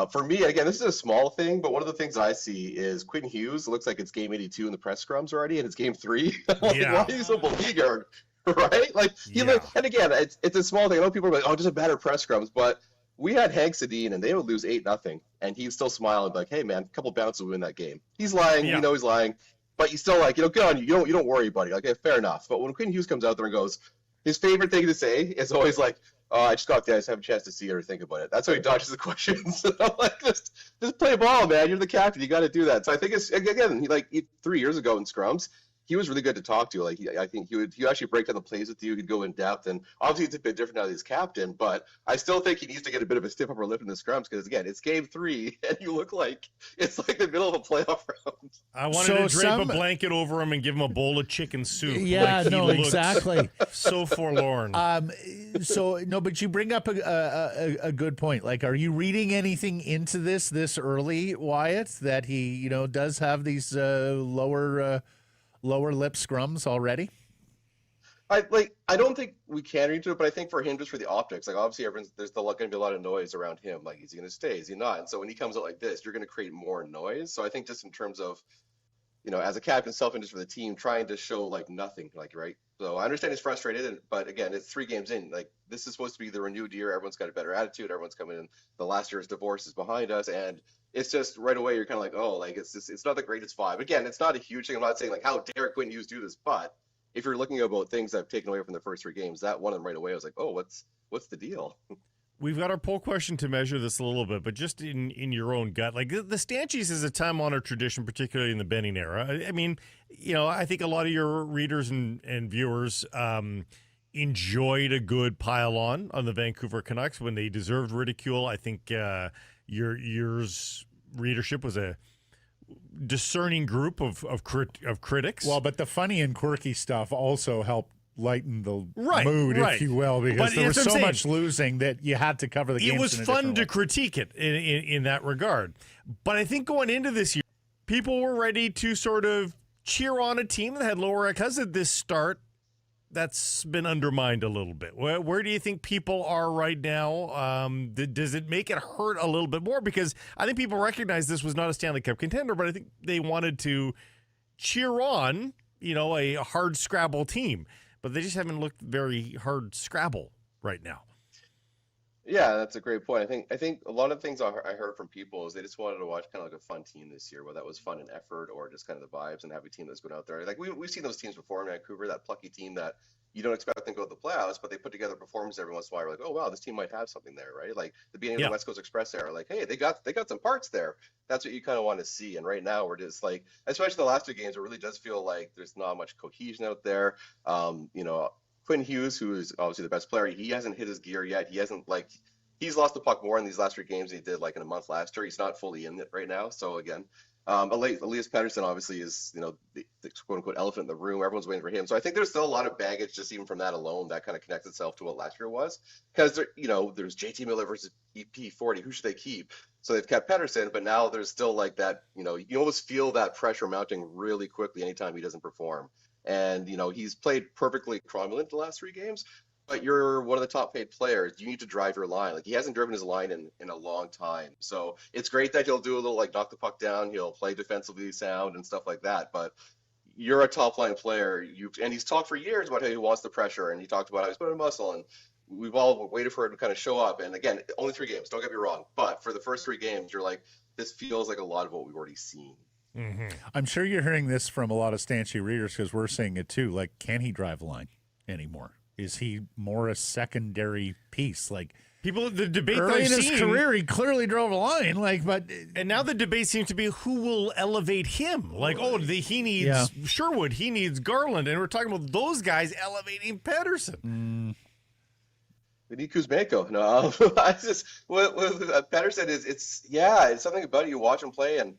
For me, again, this is a small thing, but one of the things I see is Quinn Hughes. It looks like it's game 82 in the press scrums already, and it's game 3.
Yeah.
Why is he so beleaguered, right? Like, and again, it's a small thing. I know people are like, oh, just a better press scrums, but we had Hank Sedin, and they would lose 8-0, and he'd still smile and be like, hey, man, a couple bounces will win that game. He's lying.
Yeah.
You know he's lying. But you still good on you. You don't worry, buddy. Like, fair enough. But when Quinn Hughes comes out there and goes, his favorite thing to say is always like, oh, I just got there. I just have a chance to see it or think about it. That's how he dodges the questions. I'm like, just play ball, man. You're the captain. You got to do that. So I think it's, again, 3 years ago in scrums, he was really good to talk to. Like, I think he actually break down the plays with you. He'd go in depth, and obviously it's a bit different now that he's captain. But I still think he needs to get a bit of a stiff upper lip in the scrums because again, it's game 3, and you look like it's like the middle of a playoff round.
I wanted to drape a blanket over him and give him a bowl of chicken soup.
Yeah, no, exactly.
So forlorn.
But you bring up a good point. Like, are you reading anything into this early, Wyatt? That he does have these lower lip scrums already?
I don't think we can read into it, but I think for him, just for the optics, like obviously there's going to be a lot of noise around him. Like, is he going to stay? Is he not? And so when he comes out like this, you're going to create more noise. So I think just in terms of, as a captain, self-interest for the team, trying to show nothing, right? So I understand he's frustrated, but again, it's 3 games in. Like, this is supposed to be the renewed year. Everyone's got a better attitude. Everyone's coming in. The last year's divorce is behind us, and it's just right away you're kind of like, oh, like it's not the greatest 5. Again, it's not a huge thing. I'm not saying how dare Quinn Hughes do this, but if you're looking about things I've taken away from the first 3 games, that one of them right away I was like, oh, what's the deal?
We've got our poll question to measure this a little bit, but just in your own gut, like the Stanchies is a time-honored tradition, particularly in the Benning era. I mean, I think a lot of your readers and viewers enjoyed a good pile-on the Vancouver Canucks when they deserved ridicule. I think yours readership was a discerning group of critics.
Well, but the funny and quirky stuff also helped lighten the mood,
right.
if you will, because
But
there was
that's what
so
I'm
much losing that you had to cover the games.
It was
in a
fun
different
to
way.
critique it in that regard. But I think going into this year, people were ready to sort of cheer on a team that had lower because of this start that's been undermined a little bit. Where do you think people are right now? Does it make it hurt a little bit more? Because I think people recognize this was not a Stanley Cup contender, but I think they wanted to cheer on, a hard scrabble team. But they just haven't looked very hard scrabble right now.
Yeah, that's a great point. I think a lot of things I heard from people is they just wanted to watch kind of like a fun team this year, whether that was fun and effort or just kind of the vibes and have a team that's going out there. Like we've seen those teams before in Vancouver, that plucky team that you don't expect them to go to the playoffs, but they put together a performance every once in a while. You're like, oh wow, this team might have something there, right? Like the beginning of the West Coast Express era, like, hey, they got some parts there. That's what you kind of want to see. And right now we're just like, especially the last two games, it really does feel like there's not much cohesion out there. Quinn Hughes, who is obviously the best player, he hasn't hit his gear yet. He's lost the puck more in these last 3 games than he did like in a month last year. He's not fully in it right now. So again, Elias Pettersson obviously is, the quote unquote elephant in the room. Everyone's waiting for him. So I think there's still a lot of baggage just even from that alone that kind of connects itself to what last year was. Because there's JT Miller versus EP40. Who should they keep? So they've kept Pettersson, but now there's still like that, you almost feel that pressure mounting really quickly anytime he doesn't perform. And, he's played perfectly cromulent the last 3 games. But you're one of the top paid players. You need to drive your line. Like he hasn't driven his line in a long time. So it's great that he'll do a little like knock the puck down. He'll play defensively sound and stuff like that. But you're a top line player. And he's talked for years about how he wants the pressure. And he talked about how he's putting muscle. And we've all waited for it to kind of show up. And again, only 3 games. Don't get me wrong. But for the first 3 games, you're like, this feels like a lot of what we've already seen.
Mm-hmm. I'm sure you're hearing this from a lot of Stanchies readers because we're saying it too. Like, can he drive a line anymore? Is he more a secondary piece? Like
people, the debate
early in his career, he clearly drove a line.
And now the debate seems to be who will elevate him. Like, he needs Sherwood, he needs Garland, and we're talking about those guys elevating Pettersson.
We need Kuzmenko. No, I just with Pettersson it's something about it. You watch him play and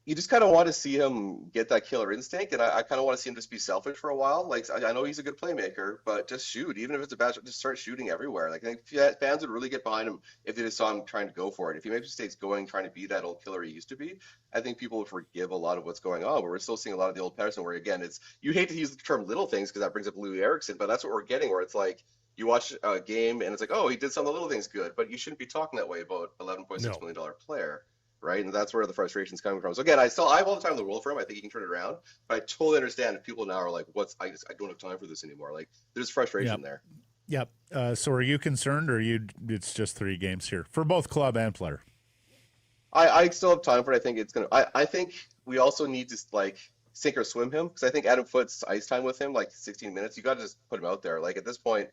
you just kind of want to see him get that killer instinct, and I kind of want to see him just be selfish for a while. Like, I know he's a good playmaker, but just shoot. Even if it's a bad shot, just start shooting everywhere. Like, I think fans would really get behind him if they just saw him trying to go for it. If he makes mistakes trying to be that old killer he used to be, I think people would forgive a lot of what's going on. But we're still seeing a lot of the old Pettersson where, again, you hate to use the term little things because that brings up Louis Eriksson, but that's what we're getting, where it's like, you watch a game and it's like, oh, he did some of the little things good, but you shouldn't be talking that way about $11.6 million player. Right, and that's where the frustration's coming from. So again, I have all the time in the world for him. I think he can turn it around, but I totally understand if people now are like, I don't have time for this anymore. Like, there's frustration there.
Yep. So are you concerned, or it's just 3 games here for both club and player?
I still have time for it. I think it's gonna. I think we also need to like sink or swim him, because I think Adam Foote's ice time with him, like 16 minutes. You got to just put him out there. Like at this point,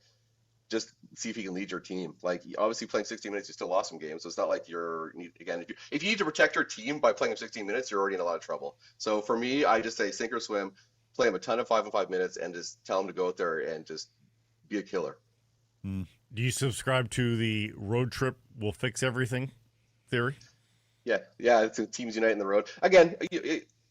just see if he can lead your team. Like obviously playing 16 minutes, you still lost some games. So it's not like if you need to protect your team by playing him 16 minutes, you're already in a lot of trouble. So for me, I just say sink or swim, play him a ton of 5-on-5 minutes and just tell him to go out there and just be a killer.
Do you subscribe to the road trip will fix everything theory?
Yeah. It's teams unite in the road. Again,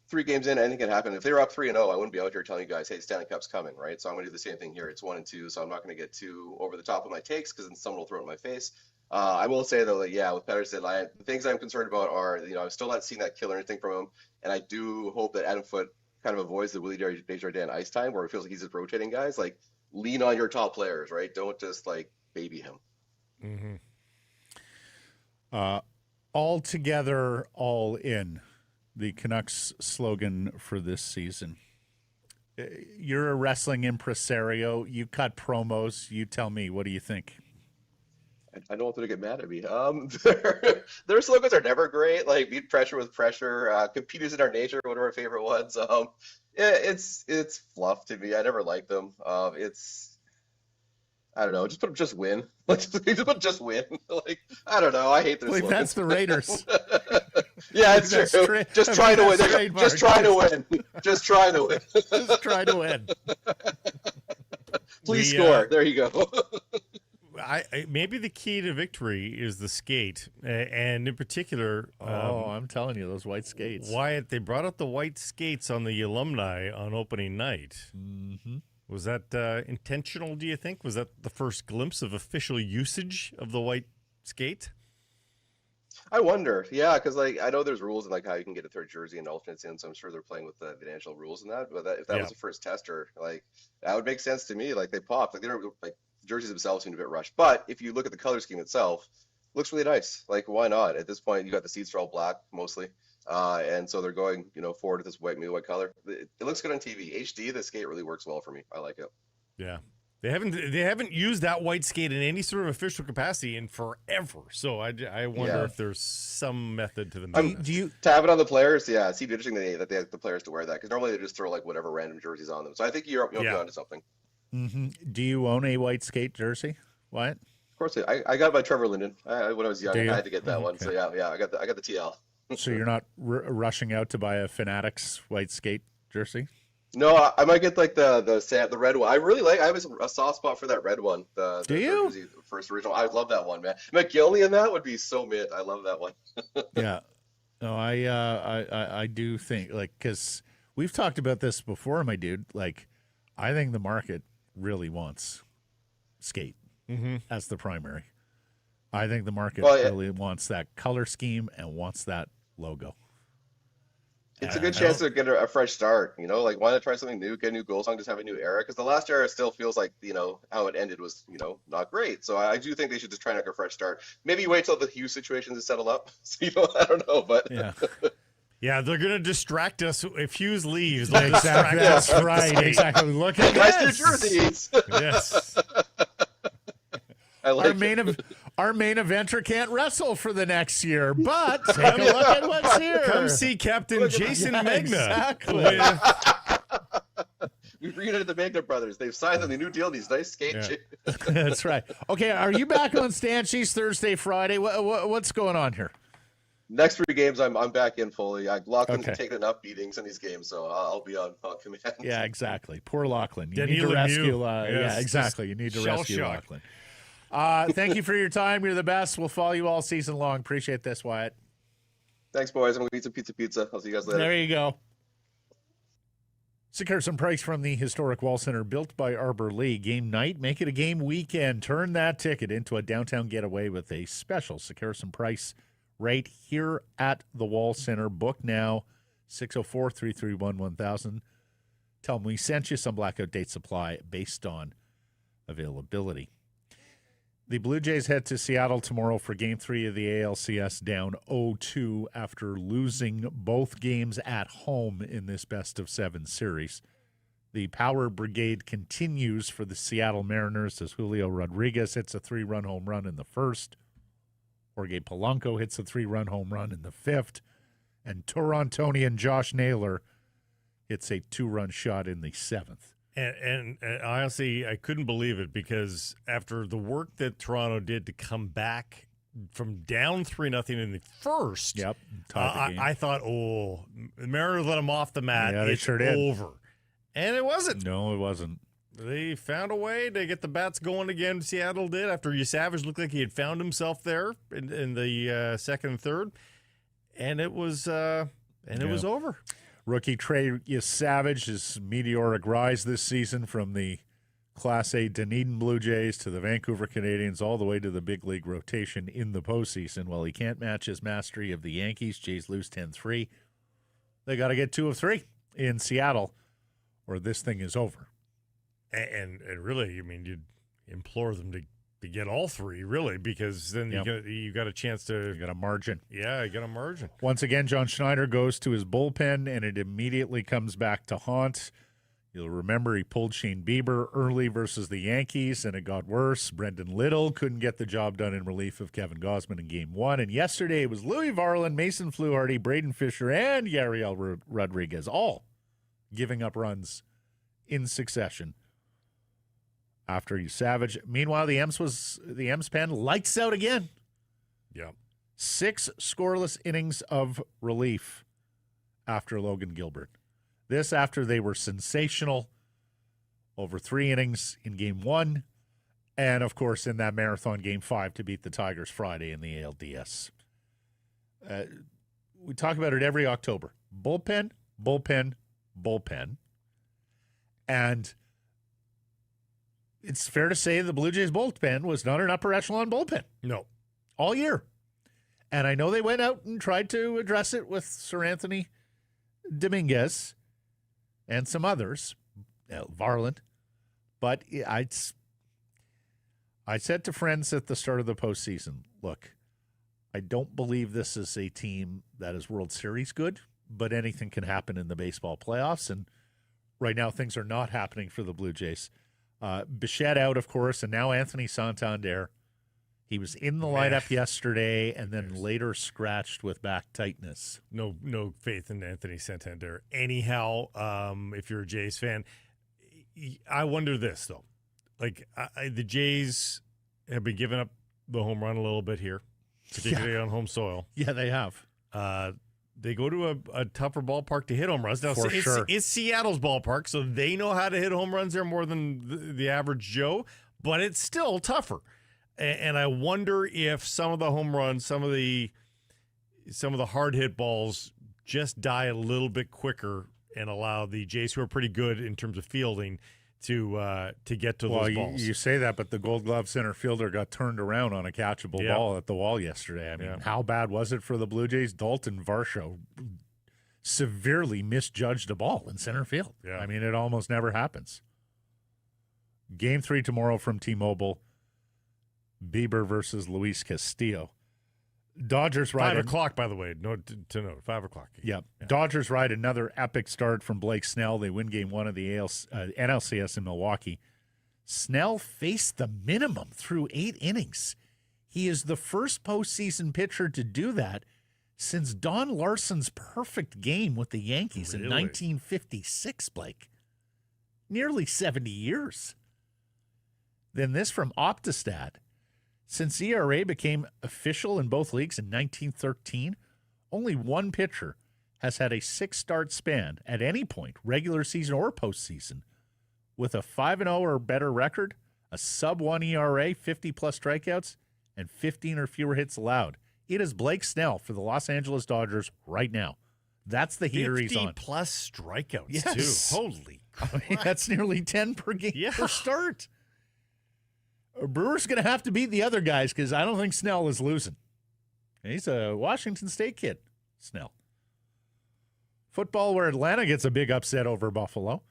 3 games in, anything can happen. If they were up 3-0, I wouldn't be out here telling you guys, hey, Stanley Cup's coming, right? So I'm going to do the same thing here. It's 1-2, so I'm not going to get too over the top of my takes because then someone will throw it in my face. I will say, though, that, with Pettersson, the things I'm concerned about are, I'm still not seeing that killer instinct from him, and I do hope that Adam Foote kind of avoids the Willie Desjardins ice time where it feels like he's just rotating guys. Like, lean on your top players, right? Don't just, baby him.
All together, all in. The Canucks slogan for this season. You're a wrestling impresario. You cut promos. You tell me, what do you think?
I don't want them to get mad at me. Their slogans are never great. Like beat pressure with pressure. Compete is in our nature. One of our favorite ones. It's fluff to me. I never liked them. I don't know. Just put just win. Just win. I don't know. I hate their slogans.
That's the Raiders.
Yeah, it's true. Just try to win. Just try to win. Just try to win.
Just try to win.
Please score. There you go.
maybe the key to victory is the skate, and in particular,
I'm telling you, those white skates.
Wyatt, they brought out the white skates on the alumni on opening night.
Mm-hmm.
Was that intentional, do you think? Was that the first glimpse of official usage of the white skate?
I wonder, yeah, because like I know there's rules and like how you can get a third jersey and alternates in, so I'm sure they're playing with the financial rules and that. But if that was the first tester, like that would make sense to me. Like they popped, like they don't like jerseys themselves seem a bit rushed. But if you look at the color scheme itself, it looks really nice. Like why not? At this point, you got the seats are all black mostly, and so they're going forward with this white color. It looks good on TV. HD, the skate really works well for me. I like it.
Yeah. They haven't used that white skate in any sort of official capacity in forever. So I wonder if there's some method to the madness.
Do you
to have it on the players? Yeah, it seemed interesting that they have the players to wear that because normally they just throw like whatever random jerseys on them. So I think you'll be onto something.
Mm-hmm. Do you own a white skate jersey, Wyatt?
Of course, I got my Trevor Linden. When I was young, I had to get that one.
Okay.
So yeah, I got the TL.
So you're not rushing out to buy a Fanatics white skate jersey?
No, I might get like the red one. I have a soft spot for that red one.
Do you?
The first original. I love that one, man. McGillney in that would be so mid. I love that one.
Yeah. No, I do think because we've talked about this before, my dude. Like, I think the market really wants skate as the primary. I think the market really wants that color scheme and wants that logo.
It's a good chance to get a fresh start, like why not try something new, get a new goal song, just have a new era? Because the last era still feels like, how it ended was, not great. So I do think they should just try and make a fresh start. Maybe wait till the Hughes situation is settled up. So, I don't know, but.
Yeah. Yeah, they're going to distract us if Hughes leaves.
Exactly. That's right. Exactly. Look at
nice New Jerseys.
Yes.
I like
our main eventer can't wrestle for the next year, but take a look at what's here.
Come see Captain Jason Megna.
Exactly.
We've reunited the Megna brothers. They've signed the new deal. These nice skate
That's right. Okay, are you back on Stanchies Thursday, Friday? What's going on here?
Next 3 games, I'm back in fully. Lachlan's taken enough beatings in these games, so I'll be on command.
Yeah, exactly. Poor Lachlan. You
Denny
need to
Lemieux.
rescue.
Yes,
yeah, exactly. You need to rescue
shock.
Lachlan. Thank you for your time. You're the best. We'll follow you all season long. Appreciate this, Wyatt.
Thanks, boys. I'm going to eat some pizza. I'll see you guys later.
There you go. Secure some price from the historic Wall Center built by Arbor Lee. Game night, make it a game weekend. Turn that ticket into a downtown getaway with a special Secure some price right here at the Wall Center. Book now, 604-331-1000. Tell them we sent you some blackout date supply based on availability. The Blue Jays head to Seattle tomorrow for Game 3 of the ALCS, down 0-2 after losing both games at home in this best-of-7 series. The power brigade continues for the Seattle Mariners as Julio Rodriguez hits a 3-run home run in the first. Jorge Polanco hits a 3-run home run in the fifth. And Torontonian Josh Naylor hits a 2-run shot in the seventh.
And honestly, I couldn't believe it because after the work that Toronto did to come back from down 3-0 in the first, I thought, the Mariners let them off the mat.
Yeah, they
it's
sure did.
over. And it wasn't.
No, it wasn't.
They found a way to get the bats going again. Seattle did after Savage looked like he had found himself there in the second and third, and it was it was over.
Rookie Trey Savage, his meteoric rise this season from the Class A Dunedin Blue Jays to the Vancouver Canadians all the way to the big league rotation in the postseason. While he can't match his mastery of the Yankees, Jays lose 10-3. They got to get 2 of 3 in Seattle or this thing is over.
And really, you'd implore them to get all 3, really, because then you got a chance to...
You got a margin.
Yeah, you got a margin.
Once again, John Schneider goes to his bullpen, and it immediately comes back to haunt. You'll remember he pulled Shane Bieber early versus the Yankees, and it got worse. Brendan Little couldn't get the job done in relief of Kevin Gausman in Game 1. And yesterday it was Louis Varland, Mason Fluharty, Braden Fisher, and Yariel Rodriguez all giving up runs in succession. After you Savage. Meanwhile, the Ems pen lights out again.
Yeah.
6 scoreless innings of relief after Logan Gilbert. This after they were sensational over 3 innings in Game 1 And, of course, in that marathon Game 5 to beat the Tigers Friday in the ALDS. We talk about it every October. Bullpen, bullpen, bullpen. And it's fair to say the Blue Jays bullpen was not an upper echelon bullpen.
No.
All year. And I know they went out and tried to address it with Sir Anthony Dominguez and some others, Varland. But I said to friends at the start of the postseason, look, I don't believe this is a team that is World Series good, but anything can happen in the baseball playoffs. And right now things are not happening for the Blue Jays. Bichette out, of course, and now Anthony Santander. He was in the lineup yesterday and then later scratched with back tightness.
No faith in Anthony Santander. Anyhow, if you're a Jays fan, I wonder this, though. Like, the Jays have been giving up the home run a little bit here, particularly on home soil.
Yeah, they have.
They go to a tougher ballpark to hit home runs. Now,
sure.
It's Seattle's ballpark, so they know how to hit home runs there more than the average Joe, but it's still tougher. And I wonder if some of the home runs, some of the hard hit balls just die a little bit quicker and allow the Jays, who are pretty good in terms of fielding, to get to those balls.
You say that, but the Gold Glove center fielder got turned around on a catchable ball at the wall yesterday. I mean, how bad was it for the Blue Jays? Dalton Varsho severely misjudged a ball in center field.
Yeah.
I mean, it almost never happens. Game 3 tomorrow from T-Mobile. Bieber versus Luis Castillo. Dodgers ride
5 o'clock, by the way. To note, 5 o'clock.
Yep. Yeah. Dodgers ride another epic start from Blake Snell. They win Game 1 of the NLCS in Milwaukee. Snell faced the minimum through 8 innings. He is the first postseason pitcher to do that since Don Larson's perfect game with the Yankees in 1956, Blake. Nearly 70 years. Then this from Optistat. Since ERA became official in both leagues in 1913, only one pitcher has had a 6-start span at any point, regular season or postseason, with a 5-0 or better record, a sub-1 ERA, 50-plus strikeouts, and 15 or fewer hits allowed. It is Blake Snell for the Los Angeles Dodgers right now. That's the heater he's on.
50-plus strikeouts,
yes.
too. Holy crap.
I mean, that's nearly 10 per game per start. Brewer's going to have to beat the other guys because I don't think Snell is losing. He's a Washington State kid, Snell. Football, where Atlanta gets a big upset over Buffalo,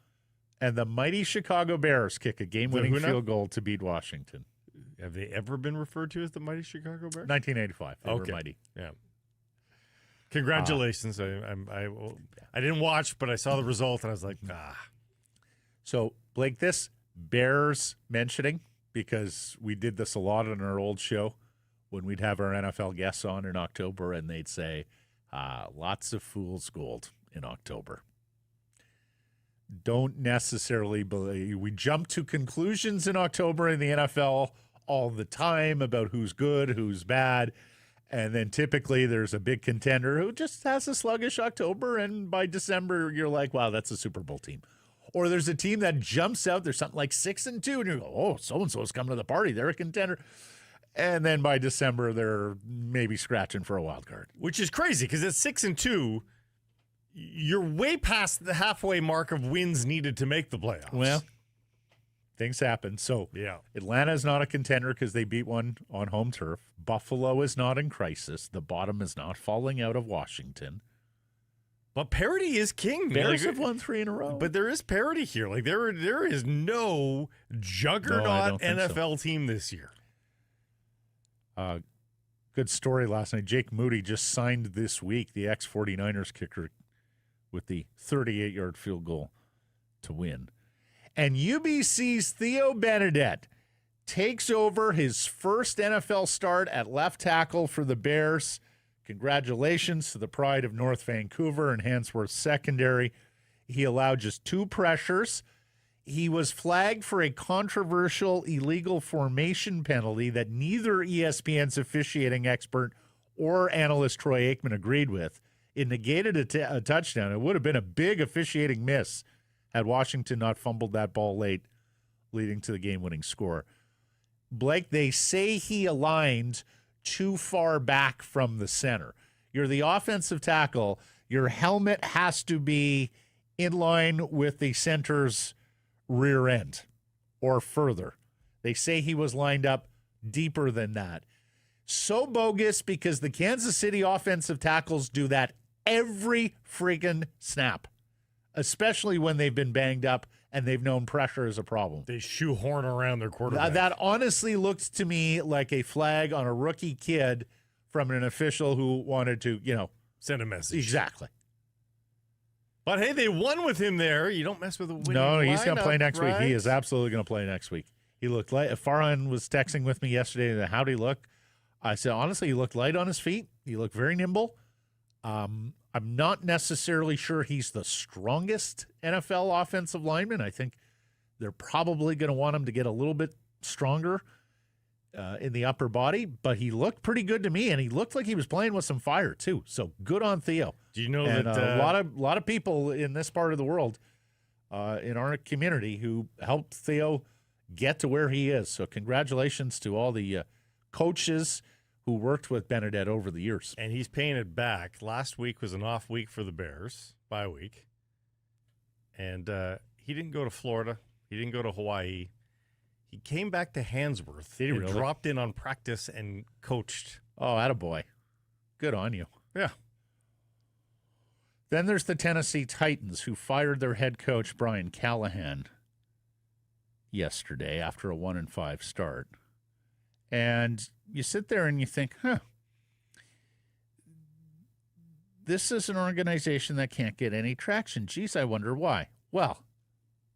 and the mighty Chicago Bears kick a game-winning field goal to beat Washington.
Have they ever been referred to as the mighty Chicago Bears?
1985. They were mighty.
Yeah. Congratulations. I didn't watch, but I saw the result, and I was like,
So, Blake, this Bears mentioning, because we did this a lot on our old show when we'd have our NFL guests on in October, and they'd say, lots of fool's gold in October. Don't necessarily believe. We jump to conclusions in October in the NFL all the time about who's good, who's bad, and then typically there's a big contender who just has a sluggish October, and by December you're like, wow, that's a Super Bowl team. Or there's a team that jumps out, there's something like 6-2, and you go, oh, so-and-so's coming to the party. They're a contender. And then by December, they're maybe scratching for a wild card.
Which is crazy, because at 6-2, you're way past the halfway mark of wins needed to make the playoffs.
Well, things happen. So Atlanta is not a contender because they beat one on home turf. Buffalo is not in crisis. The bottom is not falling out of Washington.
But parity is king.
Bears have won 3 in a row.
But there is parity here. Like there is no juggernaut NFL team this year.
Good story last night. Jake Moody just signed this week, the ex-49ers kicker, with the 38-yard field goal to win. And UBC's Theo Benedette takes over his first NFL start at left tackle for the Bears. Congratulations to the pride of North Vancouver and Handsworth Secondary. He allowed just 2 pressures. He was flagged for a controversial illegal formation penalty that neither ESPN's officiating expert or analyst Troy Aikman agreed with. It negated a touchdown. It would have been a big officiating miss had Washington not fumbled that ball late, leading to the game-winning score. Blake, they say he aligned too far back from the center. You're the offensive tackle. Your helmet has to be in line with the center's rear end or further. They say he was lined up deeper than that. So bogus because the Kansas City offensive tackles do that every friggin' snap, especially when they've been banged up and they've known pressure is a problem.
They shoehorn around their quarterback.
That honestly looks to me like a flag on a rookie kid from an official who wanted to,
send a message.
Exactly.
But hey, they won with him there. You don't mess with a winning
No, he's going to
lineup,
play next week.
right?
He is absolutely going to play next week. He looked light. Farhan was texting with me yesterday. How'd he look? I said, honestly, he looked light on his feet. He looked very nimble. I'm not necessarily sure he's the strongest NFL offensive lineman. I think they're probably going to want him to get a little bit stronger in the upper body, but he looked pretty good to me, and he looked like he was playing with some fire too. So good on Theo.
Do you know
and
that
a lot of people in this part of the world, in our community, who helped Theo get to where he is. So congratulations to all the coaches who worked with Benedette over the years.
And he's paying it back. Last week was an off week for the Bears, bye week. And he didn't go to Florida. He didn't go to Hawaii. He came back to Handsworth.
Did he really?
Dropped in on practice and coached.
Oh, attaboy. Good on you.
Yeah.
Then there's the Tennessee Titans, who fired their head coach, Brian Callahan, yesterday after a 1-5 start. And you sit there and you think, this is an organization that can't get any traction. Geez, I wonder why. Well,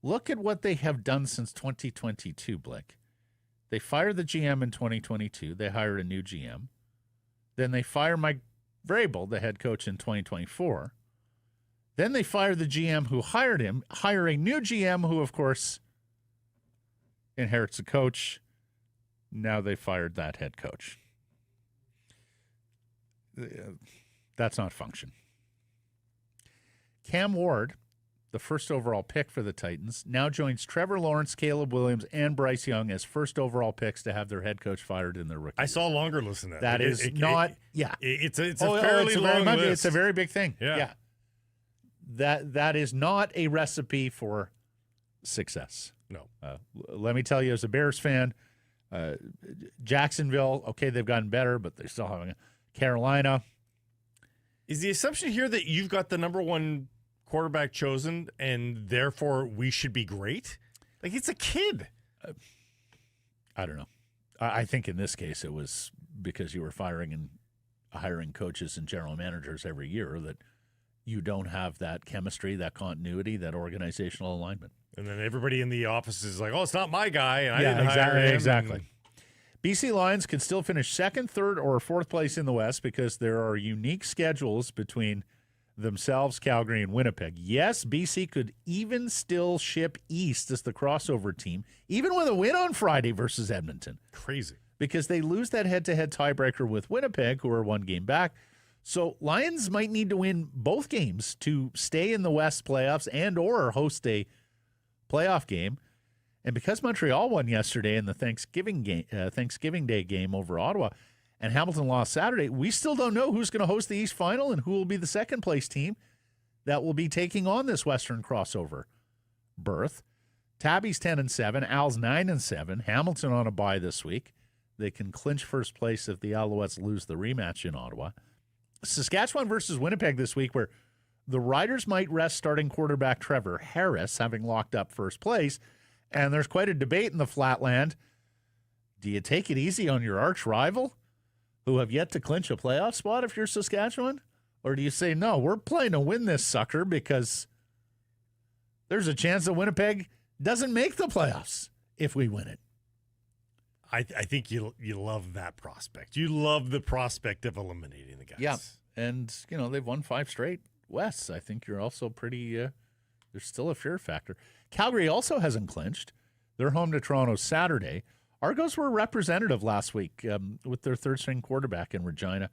look at what they have done since 2022, Blake. They fired the GM in 2022. They hired a new GM. Then they fire Mike Vrabel, the head coach, in 2024. Then they fire the GM who hired him, hire a new GM who, of course, inherits a coach. Now they fired that head coach. That's not function. Cam Ward, the first overall pick for the Titans, now joins Trevor Lawrence, Caleb Williams, and Bryce Young as first overall picks to have their head coach fired in their rookie.
I saw a longer list than that.
That is not.
It's a fairly long list.
It's a very big thing.
Yeah.
That is not a recipe for success.
No.
Let me tell you, as a Bears fan, Jacksonville, okay, they've gotten better, but they're still having Carolina.
Is the assumption here that you've got the number one quarterback chosen and therefore we should be great? Like, it's a kid.
I don't know. I think in this case it was because you were firing and hiring coaches and general managers every year that you don't have that chemistry, that continuity, that organizational alignment.
And then everybody in the office is like, oh, it's not my guy, and I didn't hire him.
Exactly. BC Lions can still finish second, third, or fourth place in the West because there are unique schedules between themselves, Calgary, and Winnipeg. Yes, BC could even still ship east as the crossover team, even with a win on Friday versus Edmonton.
Crazy.
Because they lose that head-to-head tiebreaker with Winnipeg, who are one game back. So Lions might need to win both games to stay in the West playoffs and or host a playoff game. And because Montreal won yesterday in the Thanksgiving Day game over Ottawa, and Hamilton lost Saturday, we still don't know who's going to host the East Final and who will be the second-place team that will be taking on this Western crossover berth. Tabby's 10-7, Al's 9-7. Hamilton on a bye this week. They can clinch first place if the Alouettes lose the rematch in Ottawa. Saskatchewan versus Winnipeg this week, where the Riders might rest starting quarterback Trevor Harris, having locked up first place. And there's quite a debate in the Flatland. Do you take it easy on your arch rival, who have yet to clinch a playoff spot if you're Saskatchewan? Or do you say, no, we're playing to win this sucker because there's a chance that Winnipeg doesn't make the playoffs if we win it?
I think you love that prospect. You love the prospect of eliminating the guys.
Yeah, and, they've won 5 straight Wests. I think you're also pretty there's still a fear factor. Calgary also hasn't clinched. They're home to Toronto Saturday. Argos were representative last week with their third-string quarterback in Regina.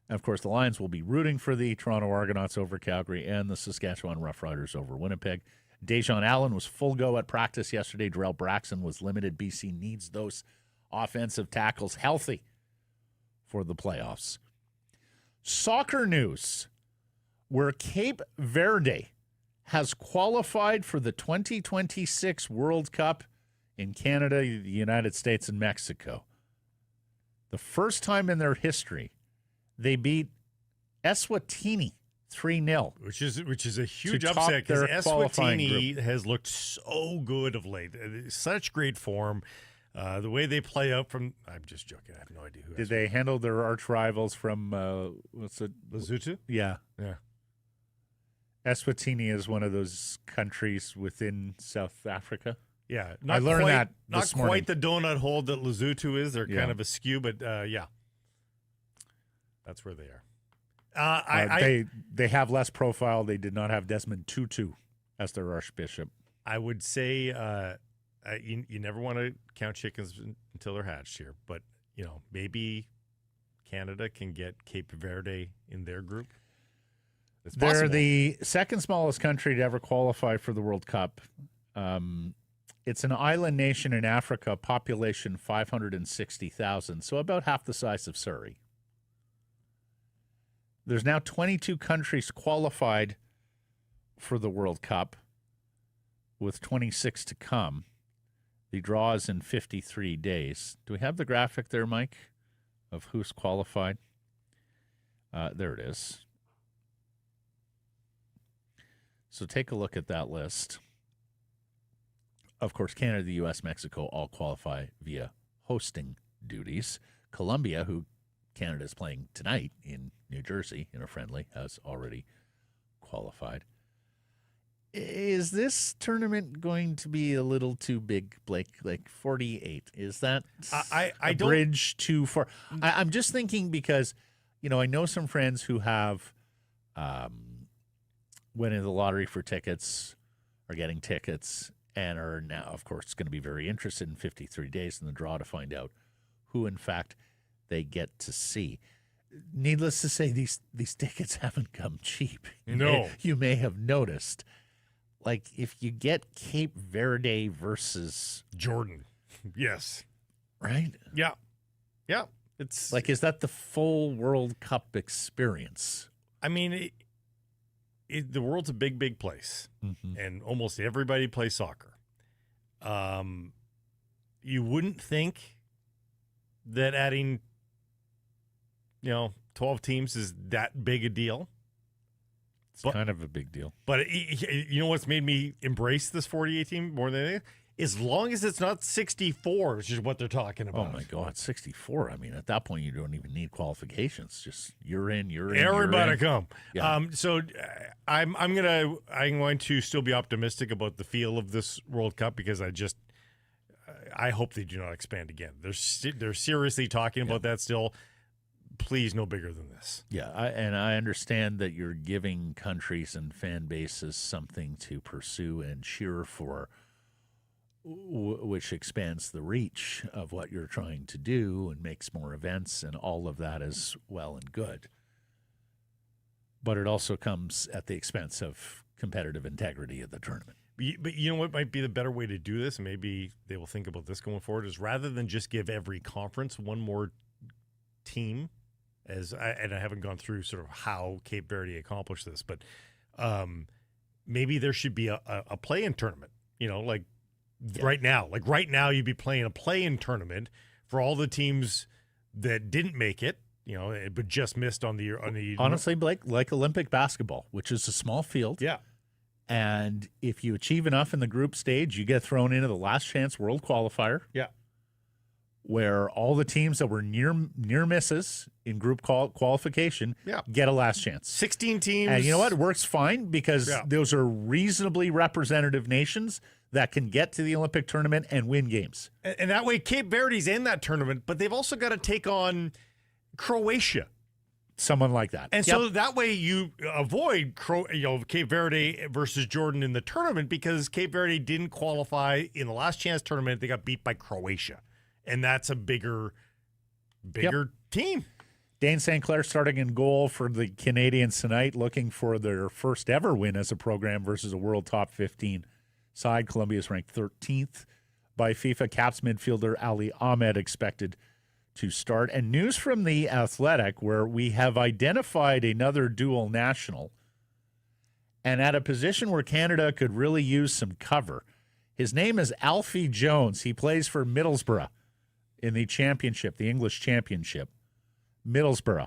And, of course, the Lions will be rooting for the Toronto Argonauts over Calgary and the Saskatchewan Roughriders over Winnipeg. Dejon Allen was full go at practice yesterday. Darrell Braxton was limited. BC needs those offensive tackles healthy for the playoffs. Soccer news, where Cape Verde has qualified for the 2026 World Cup in Canada, the United States, and Mexico. The first time in their history, they beat Eswatini 3-0.
Which is a huge upset because Eswatini
group.
has looked so good of late. Such great form. The way they play out from... I'm just joking. I have no idea who.
Did they handle their arch rivals from... what's it?
Lesotho?
Yeah.
Yeah.
Eswatini is one of those countries within South Africa.
Yeah.
I learned that this morning.
Not quite the donut hole that Lesotho is. They're kind of askew, but yeah. That's where they are.
They have less profile. They did not have Desmond Tutu as their archbishop.
I would say you never want to count chickens until they're hatched here, but maybe Canada can get Cape Verde in their group. It's possible.
They're the second smallest country to ever qualify for the World Cup. It's an island nation in Africa, population 560,000, so about half the size of Surrey. There's now 22 countries qualified for the World Cup, with 26 to come. The draw is in 53 days. Do we have the graphic there, Mike, of who's qualified? There it is. So take a look at that list. Of course, Canada, the U.S., Mexico all qualify via hosting duties. Colombia, who Canada is playing tonight in New Jersey in a friendly, has already qualified. Is this tournament going to be a little too big, Blake? Like 48? Is that a bridge too far? I'm just thinking because, I know some friends who have went into the lottery for tickets, are getting tickets, and are now, of course, going to be very interested in 53 days in the draw to find out who, in fact, they get to see. Needless to say, these tickets haven't come cheap.
No.
You may have noticed. Like, if you get Cape Verde versus
Jordan, yes.
Right?
Yeah. Yeah. It's
like, is that the full World Cup experience?
I mean, the world's a big, big place, and almost everybody plays soccer. You wouldn't think that adding, 12 teams is that big a deal.
It's kind of a big deal.
But you know what's made me embrace this 48 team more than anything? As long as it's not 64, which is what they're talking about.
Oh, my God, 64. I mean, at that point, you don't even need qualifications. Just you're in.
Everybody come.
Yeah.
So I'm going to still be optimistic about the feel of this World Cup because I hope they do not expand again. They're seriously talking about that still. Please, no bigger than this.
Yeah, I understand that you're giving countries and fan bases something to pursue and cheer for, which expands the reach of what you're trying to do and makes more events, and all of that is well and good. But it also comes at the expense of competitive integrity of the tournament.
But you know what might be the better way to do this? Maybe they will think about this going forward, is rather than just give every conference one more team, and I haven't gone through sort of how Cape Verde accomplished this, but maybe there should be a play-in tournament, right now. Like right now you'd be playing a play-in tournament for all the teams that didn't make it, but just missed on the
honestly, Blake, like Olympic basketball, which is a small field.
Yeah.
And if you achieve enough in the group stage, you get thrown into the last chance world qualifier.
Yeah.
Where all the teams that were near misses in group qualification get a last chance.
16 teams.
And you know what? It works fine because those are reasonably representative nations that can get to the Olympic tournament and win games.
And that way Cape Verde's in that tournament, but they've also got to take on Croatia.
Someone like that.
And so that way you avoid Cape Verde versus Jordan in the tournament because Cape Verde didn't qualify in the last chance tournament. They got beat by Croatia. And that's a bigger team.
Dane St. Clair starting in goal for the Canadians tonight, looking for their first ever win as a program versus a world top 15 side. Columbia is ranked 13th. by FIFA. Caps midfielder Ali Ahmed expected to start. And news from The Athletic, where we have identified another dual national and at a position where Canada could really use some cover. His name is Alfie Jones. He plays for Middlesbrough in the championship, the English championship. Middlesbrough.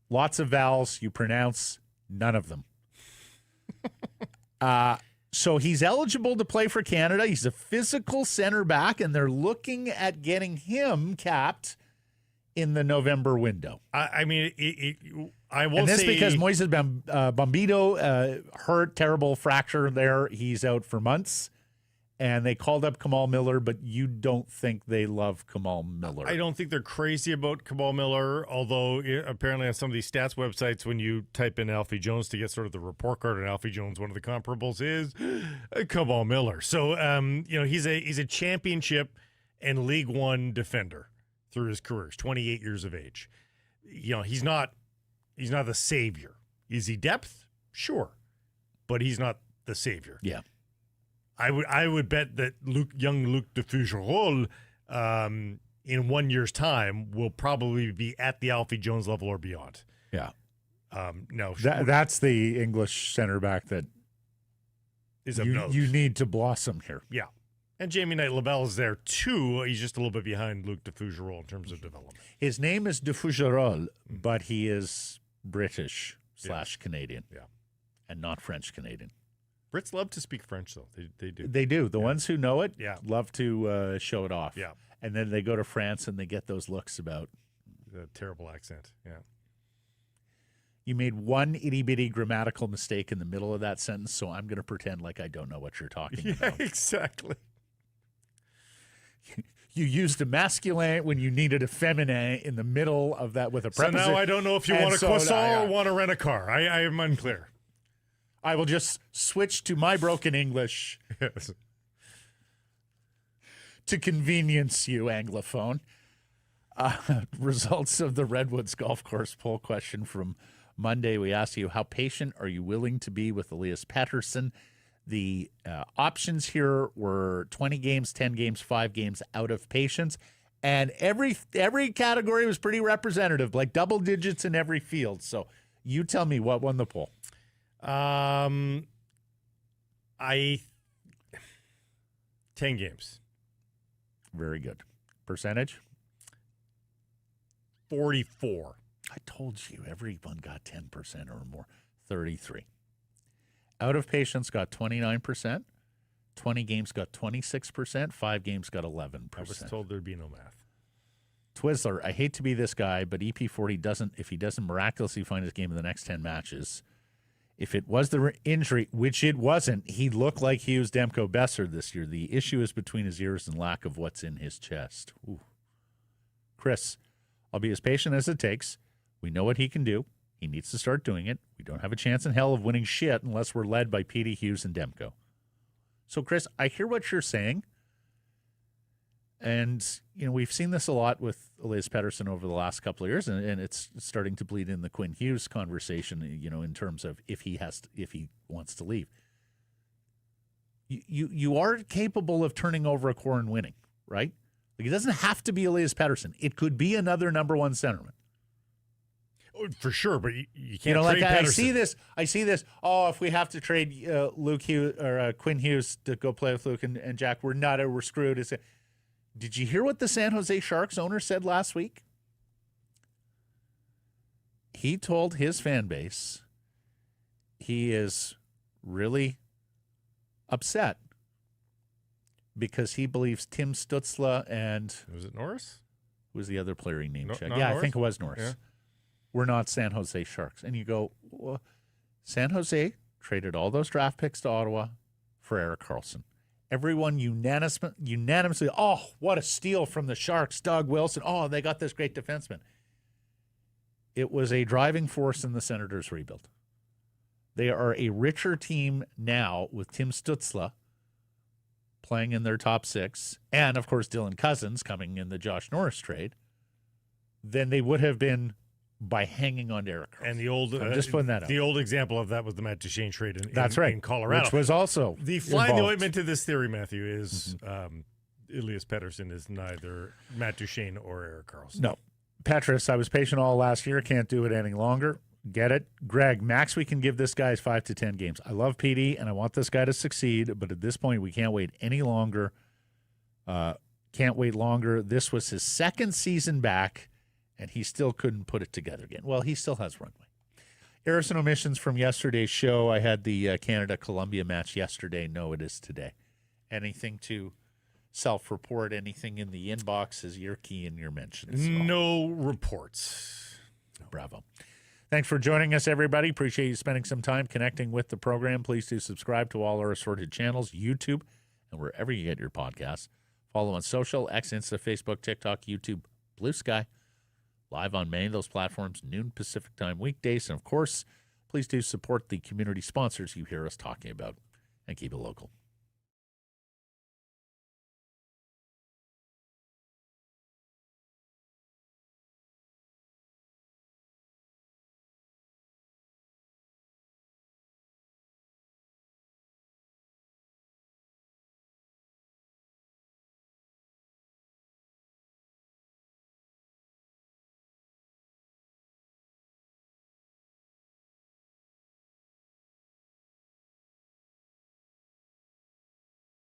Lots of vowels. You pronounce none of them. So he's eligible to play for Canada. He's a physical center back, and they're looking at getting him capped in the November window.
I mean, I won't
and this
say
because Moises Bombito hurt, terrible fracture there. He's out for months. And they called up Kamal Miller, but you don't think they love Kamal Miller.
I don't think they're crazy about Kamal Miller, although apparently on some of these stats websites, when you type in Alfie Jones to get sort of the report card on Alfie Jones, one of the comparables is Kamal Miller. So, he's a championship and League One defender through his career. He's 28 years of age. He's not the savior. Is he depth? Sure. But he's not the savior.
Yeah.
I would bet that young Luc de Fougerolles, in 1 year's time, will probably be at the Alfie Jones level or beyond.
Yeah.
No,
that's the English center back that
is of note.
You need to blossom here.
Yeah. And Jamie Knight-Labelle is there too. He's just a little bit behind Luc de Fougerolles in terms of development.
His name is de Fougerolles, but he is British / Canadian.
Yeah.
And not French Canadian.
Brits love to speak French, though. They do.
They do. The ones who know it
love
to show it off.
Yeah.
And then they go to France and they get those looks about
the terrible accent. Yeah.
You made one itty-bitty grammatical mistake in the middle of that sentence, so I'm going to pretend like I don't know what you're talking about.
Yeah, exactly.
You used a masculine when you needed a feminine in the middle of that with a preposition.
So now I don't know if you want a croissant or want to rent a car. I am unclear.
I will just switch to my broken English to convenience you, Anglophone. Results of the Redwoods Golf Course poll question from Monday. We asked you, how patient are you willing to be with Elias Pettersson? The options here were 20 games, 10 games, 5 games out of patience. And every category was pretty representative, like double digits in every field. So you tell me what won the poll.
10 games.
Very good. Percentage?
44.
I told you everyone got 10% or more. 33. Out of patience got 29%. 20 games got 26%. 5 games got 11%.
I was told there'd be no math.
Twizzler, I hate to be this guy, but EP40 if he doesn't miraculously find his game in the next 10 matches, if it was the injury, which it wasn't, he looked like Hughes, Demko, Besser this year. The issue is between his ears and lack of what's in his chest. Ooh. Chris, I'll be as patient as it takes. We know what he can do. He needs to start doing it. We don't have a chance in hell of winning shit unless we're led by Petey, Hughes, and Demko. So, Chris, I hear what you're saying. And, we've seen this a lot with Elias Pettersson over the last couple of years, and it's starting to bleed in the Quinn Hughes conversation, in terms of if he wants to leave. You are capable of turning over a core and winning, right? Like, it doesn't have to be Elias Pettersson. It could be another number one centerman.
Oh, for sure, but you can't trade
Pettersson. I see this. Oh, if we have to trade Luke Hughes or Quinn Hughes to go play with Luke and Jack, we're screwed. Did you hear what the San Jose Sharks owner said last week? He told his fan base he is really upset because he believes Tim Stützle and...
Was it Norris?
Who was the other player he named?
Yeah,
Norris? I think it was Norris.
Yeah.
We're not San Jose Sharks. And you go, well, San Jose traded all those draft picks to Ottawa for Erik Karlsson. Everyone unanimously, oh, what a steal from the Sharks, Doug Wilson. Oh, they got this great defenseman. It was a driving force in the Senators' rebuild. They are a richer team now with Tim Stützle playing in their top 6, and, of course, Dylan Cousins coming in the Josh Norris trade, than they would have been by hanging on to Erik Karlsson.
And the old,
I'm just putting that out.
The old example of that was the Matt Duchene trade in
That's right.
in Colorado.
Which was also
the fly in the
involved.
ointment to this theory, Matthew, is Elias Pettersson is neither Matt Duchene or Erik Karlsson.
No. Petrus, I was patient all last year. Can't do it any longer. Get it? Greg, max we can give this guy is 5 to 10 games. I love PD, and I want this guy to succeed, but at this point, we can't wait any longer. Can't wait longer. This was his second season back, and he still couldn't put it together again. Well, he still has runway. Errors and omissions from yesterday's show. I had the Canada-Colombia match yesterday. No, it is today. Anything to self-report, anything in the inbox is your key and your mentions.
No reports.
Bravo. Thanks for joining us, everybody. Appreciate you spending some time connecting with the program. Please do subscribe to all our assorted channels, YouTube, and wherever you get your podcasts. Follow on social, X, Insta, Facebook, TikTok, YouTube, Blue Sky. Live on many of those platforms, noon Pacific time weekdays. And, of course, please do support the community sponsors you hear us talking about and keep it local.